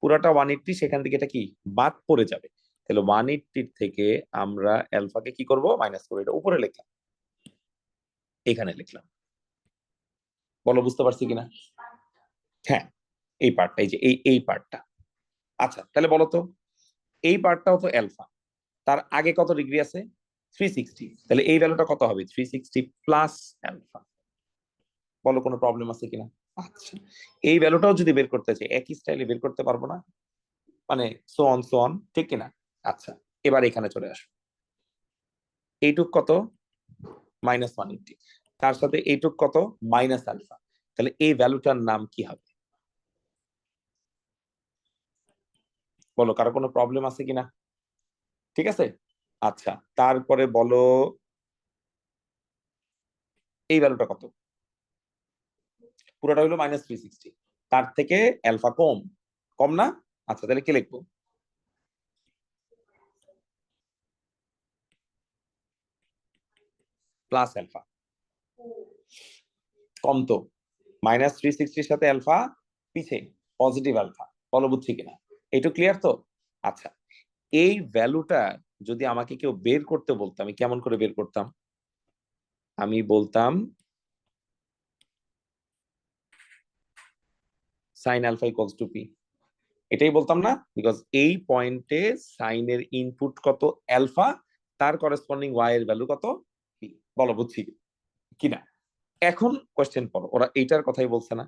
পুরোটা 180, সেখান থেকে এটা কি বাদ পড়ে যাবে। তাহলে 180 থেকে আমরা অ্যালফাকে কি করব, মাইনাস করবো। এটা উপরে লিখলাম, এখানে লিখলাম। বলো বুঝতে পারছি কিনা? হ্যাঁ, এই পার্টটা, এই যে এই পার্টটা। আচ্ছা তাহলে বলো তো, এই পার্টটাও তো অ্যালফা, তার আগে কত ডিগ্রি আছে? 360। তাহলে এই ভ্যালুটা কত হবে? 360 প্লাস অ্যালফা। বলো কোনো প্রবলেম আছে কিনা? আচ্ছা, এই ভ্যালুটাও যদি বের করতে চাই একই স্টাইলে বের করতে পারবো না? মানে সো অন, ঠিক কিনা? আচ্ছা, এবার এখানে চলে আসো। এইটুক কত? -180। তার সাথে এইটুক কত? Minus alpha. তাহলে এই ভ্যালুটার নাম কি হবে? বলো কারো কোনো প্রবলেম আছে কিনা? ঠিক আছে। আচ্ছা, তারপরে বলো এই ভ্যালুটা কত? পুরোটা হলো -360, তার থেকে অ্যালফা কম, কম না? আচ্ছা তাহলে কি লিখবো? Plus alpha. কম তো, -360-র সাথে অ্যালফা পিছে, পজিটিভ অ্যালফা। বলো বুঝছি কিনা? এইটু ক্লিয়ার তো? আচ্ছা, এই ভ্যালুটা যদি আমাকে কেউ বের করতে বলতো, আমি কেমন করে বের করতাম? আমি বলতাম sine alpha equals to P, এটাই বলতাম না? বিকজ এই পয়েন্টে সাইনের ইনপুট কত? অ্যালফা, তার করেসপন্ডিং ওয়াই এর ভ্যালু কত? পি। বলো বুঝছি কিনা? এখন কোয়েশ্চেন পড়ো, ওরা এইটার কথাই বলছে না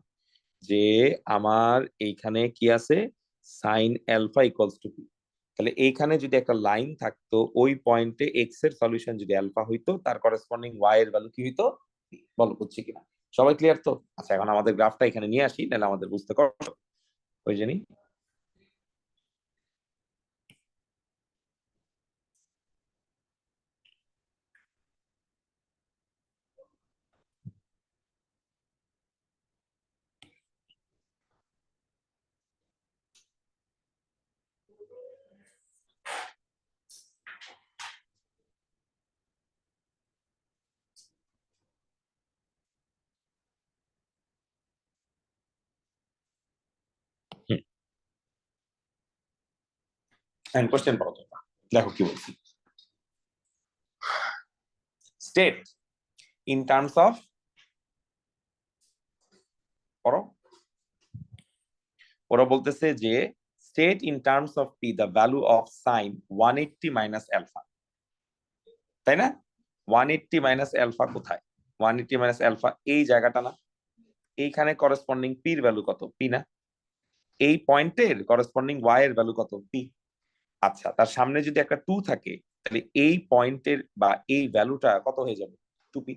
যে আমার এইখানে কি আছে, sine alpha equals to P. তাহলে এইখানে যদি একটা লাইন থাকতো, ওই পয়েন্টে এক্স এর সলিউশন যদি অ্যালফা হইতো, তার করেসপন্ডিং ওয়াই এর ভ্যালু কি হইতো? পি। বলো বুঝছি কিনা? সবাই ক্লিয়ার তো? আচ্ছা, এখন আমাদের গ্রাফটা এখানে নিয়ে আসি, তাহলে আমাদের বুঝতে কষ্ট ওই জন্যই। কোয়েশ্চেন পড়ো তোমরা, দেখো কি বলছি। স্টেট ইন টার্মস অফ, পড়ো, ওরা বলতেছে যে state in terms of P the value of sign 180 minus alpha, তাই না? 180 মাইনাস অ্যালফা কোথায়? 180 মাইনাস অ্যালফা এই জায়গাটা না? এইখানে করসপন্ডিং পির ভ্যালু কত? পি না? এই পয়েন্টের করসপন্ডিং ওয়াই এর ভ্যালু কত? পি। আচ্ছা, তার সামনে যদি একটা 2 থাকে, তাহলে এই পয়েন্টের বা এই ভ্যালুটা কত হয়ে যাবে? 2p।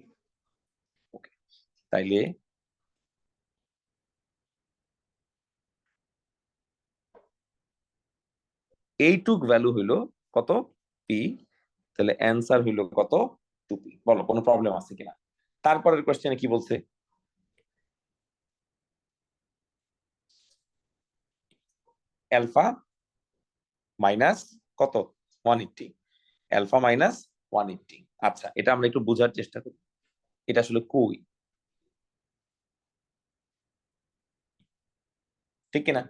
ওকে, তাইলে এইটুক ভ্যালু হইলো কত? পি। তাহলে অ্যান্সার হইলো কত? 2p। বলো কোনো প্রবলেম আছে কিনা? তারপরের কোশ্চেনে কি বলছে? অ্যালফা মাইনাস কত? 180। Alpha minus 180। আচ্ছা, এটা আমরা একটু বোঝার চেষ্টা করি, এটা আসলে কই, ঠিক কিনা?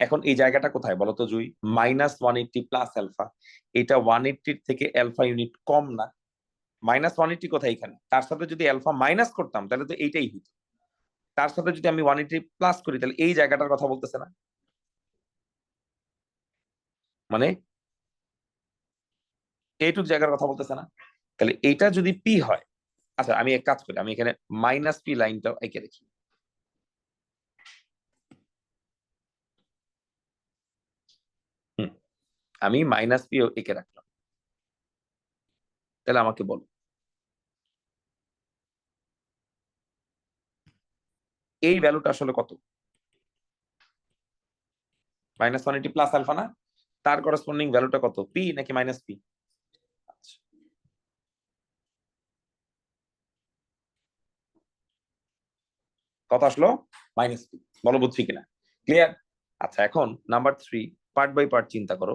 এখন এই জায়গাটা কোথায় বলো তো জুই? -180 প্লাস অ্যালফা, এটা 180 থেকে অ্যালফা ইউনিট কম না? -180 কোথায়? এখানে। তার সাথে যদি অ্যালফা মাইনাস করতাম তাহলে তো এইটাই হইতো। তার সাথে যদি আমি 180 প্লাস করি তাহলে এই জায়গাটার কথা বলতেছে না? মানে এইটুক জায়গার কথা বলতেছে না? তাহলে এইটা যদি পি হয়, আচ্ছা আমি এক কাজ করি, আমি এখানে মাইনাস পি লাইনটা এঁকে দেখি। হুম, আমি মাইনাস পি এঁকে রাখলাম। তাহলে আমাকে বলো এই ভ্যালুটা আসলে কত? -180 প্লাস আলফা না? তার করসপন্ডিং ভ্যালুটা কত? পি নাকি মাইনাস পি? কত আসলো? Minus P. বলো বুঝছি কিনা? ক্লিয়ার? আচ্ছা, এখন নাম্বার 3, পার্ট বাই পার্ট চিন্তা করো।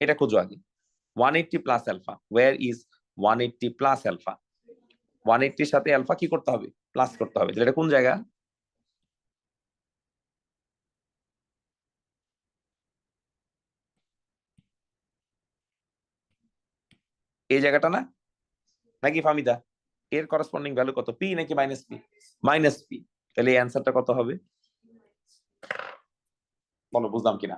এটা খোঁজো আগে। 180 plus alpha, where is 180 plus alpha? 180 সাথে অ্যালফা কি করতে হবে? প্লাস করতে হবে। তাহলে এটা কোন জায়গা? এই জায়গাটা না? নাকি ফামিদা? এর করসপন্ডিং ভ্যালু কত? পি নাকি মাইনাস পি? Minus P. তাহলে এই অ্যান্সারটা কত হবে? বলো বুঝলাম কিনা?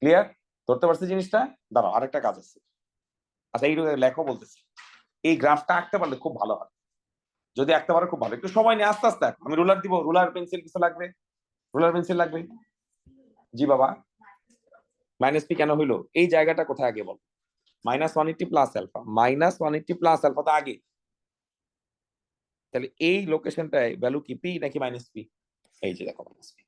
ক্লিয়ার? ধরতে পারছি জিনিসটা? দাঁড়াও, আরেকটা কাজ আছে। আচ্ছা, এই লেখো বলতেছি। এই গ্রাফটা আঁকতে পারলে খুব ভালো হয়। যদি আঁকতে পারো খুব ভালো। একটু সময় নিয়ে আস্তে আস্তে আঁকো। আমি রুলার দিব, রুলার পেন্সিল কিছু লাগবে? রুলার পেন্সিল লাগবে? জি বাবা। মাইনাস পি কেন হইলো? এই জায়গাটা কোথায় আগে বল? -180 প্লাস অ্যালফা, -180 প্লাস অ্যালফা তো আগে। তাহলে এই লোকেশনটায় ভ্যালু কি পি নাকি মাইনাস পি? এই যে দেখো মাইনাস পি।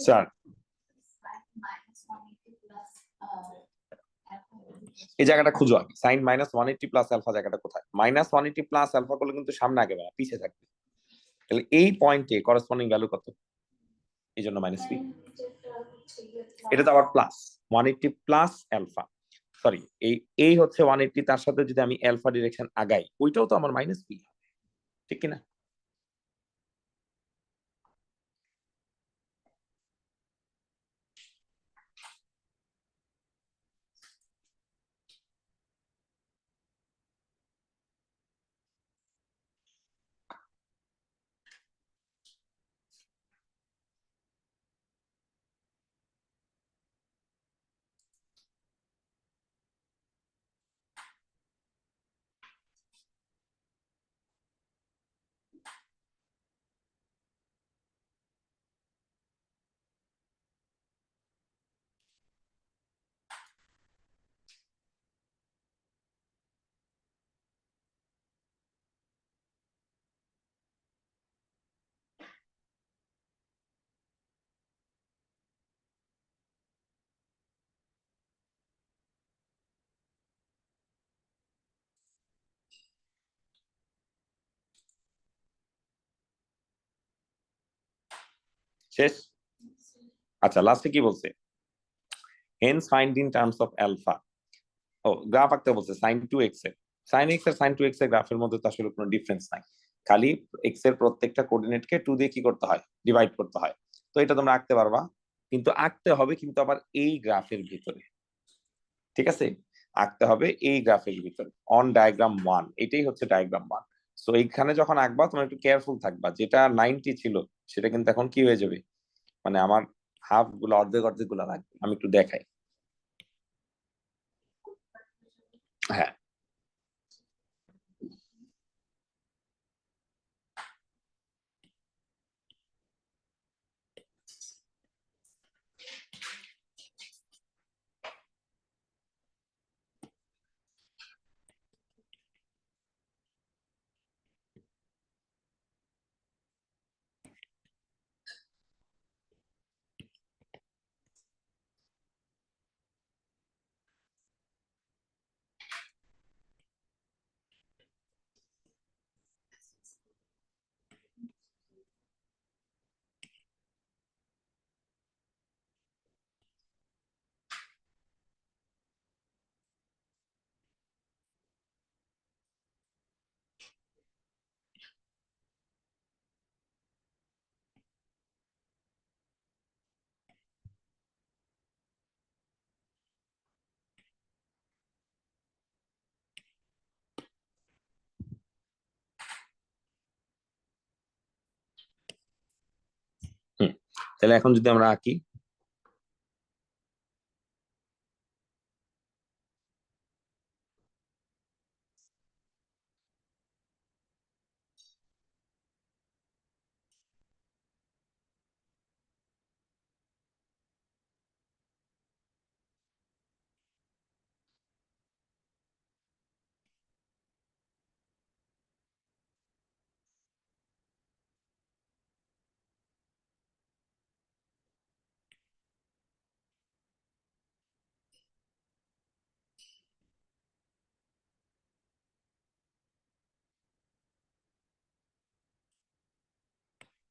স্যার এই জায়গাটা খুঁজো আগে, সাইন মাইনাস 180 প্লাস আলফা জায়গাটা কোথায়? মাইনাস 180 প্লাস আলফা করলে কিন্তু সামনে আগে না, পিছিয়ে থাকবে। তাহলে এই পয়েন্টে করসপন্ডিং ভ্যালু কত? এই জন্য মাইনাস পি। এটা তো আবার প্লাস 180 প্লাস আলফা, সরি এই হচ্ছে 180, তার সাথে যদি আমি আলফা ডিরেকশন আগাই ওইটাও তো আমার মাইনাস পি, ঠিক কিনা? শেষ? আচ্ছা, লাস্টে কি বলছে? Hence find in terms of alpha. ও গ্রাফ আঁকতে বলছে সাইন 2x এর। সাইন এক্স আর সাইন 2x এর গ্রাফের মধ্যে তো আসলে কোনো ডিফারেন্স নাই, খালি এক্স এর প্রত্যেকটা কোঅর্ডিনেটকে 2 দিয়ে কি করতে হয়? ডিভাইড করতে হয়। তো এটা তোমরা আঁকতে পারবা, কিন্তু আঁকতে হবে কিন্তু আবার এই গ্রাফের ভিতরে, ঠিক আছে? আঁকতে হবে এই গ্রাফের ভিতরে, অন ডায়াগ্রাম 1, এটাই হচ্ছে ডায়াগ্রাম 1। সো এইখানে যখন আঁকবা তোমার একটু কেয়ারফুল থাকবা, যেটা 90 ছিল সেটা কিন্তু এখন কি হয়ে যাবে, মানে আমার হাফ গুলো অর্ধেক অর্ধেক গুলো লাগবে। আমি একটু দেখাই। হ্যাঁ, হুম, তাহলে এখন যদি আমরা আঁকি,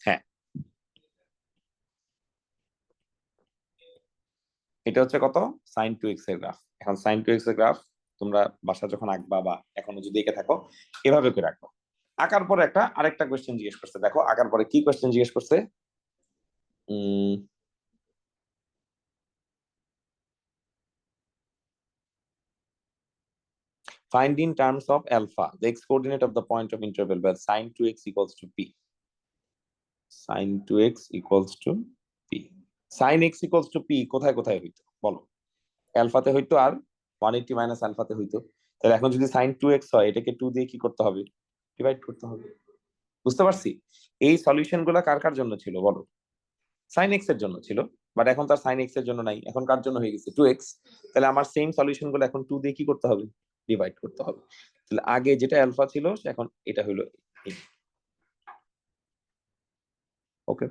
হ্যাঁ এটা হচ্ছে কত? সাইন 2x এর গ্রাফ। এখন সাইন 2x এর গ্রাফ তোমরা বাসা যখন আঁকবা বা এখনো যদি এঁকে থাকো, এভাবে করে রাখো। আঁকার পরে আরেকটা কোয়েশ্চেন জিজ্ঞেস করছে, দেখো আঁকার পরে কি কোয়েশ্চেন জিজ্ঞেস করছে। Find in terms of alpha the x coordinate of the point of interval where sin 2x equals to p. Sin 2x equals to p. Sin x equals to p কোথায় কোথায় হইতো বলো? অ্যালফাতে হইতো আর 180 মাইনাস আলফাতে হইতো। তাহলে এখন যদি sin 2x হয়, এটাকে 2 দিয়ে কি করতে হবে? ডিভাইড করতে হবে। বুঝতে পারছি? এই সলিউশন গুলা কার কার জন্য ছিল বলো? sin x এর জন্য ছিল, বাট এখন তার sin x এর জন্য নাই, এখন কার জন্য হয়ে গেছে? 2x। তাহলে আমার সেম সলিউশন গুলো এখন 2 দিয়ে কি করতে হবে? ডিভাইড করতে হবে। তাহলে আগে যেটা আলফা ছিল এখন এটা হলো। ওকে।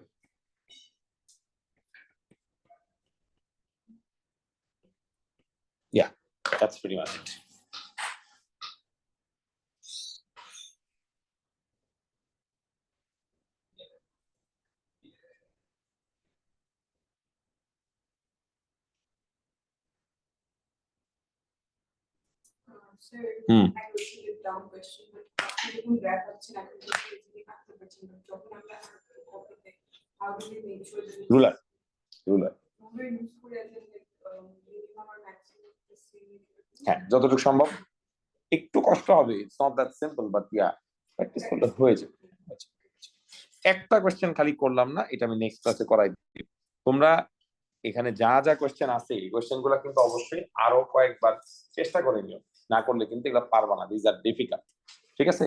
Yeah, that's pretty much it. Hmm. Ruler. হ্যাঁ, যতটুকু সম্ভব। একটু কষ্ট হবে, it's not that simple, but yeah practice করলে হয়ে যাবে। একটা কোয়েশ্চেন খালি করলাম না, এটা আমি নেক্সট ক্লাসে করাই দিই। তোমরা এখানে যা যা কোয়েশ্চেন আছে এই কোয়েশ্চেন গুলো কিন্তু অবশ্যই আরো কয়েকবার চেষ্টা করে নিও, না করলে কিন্তু এগুলো পারবা না, দিস আর ডিফিকাল্ট। ঠিক আছে।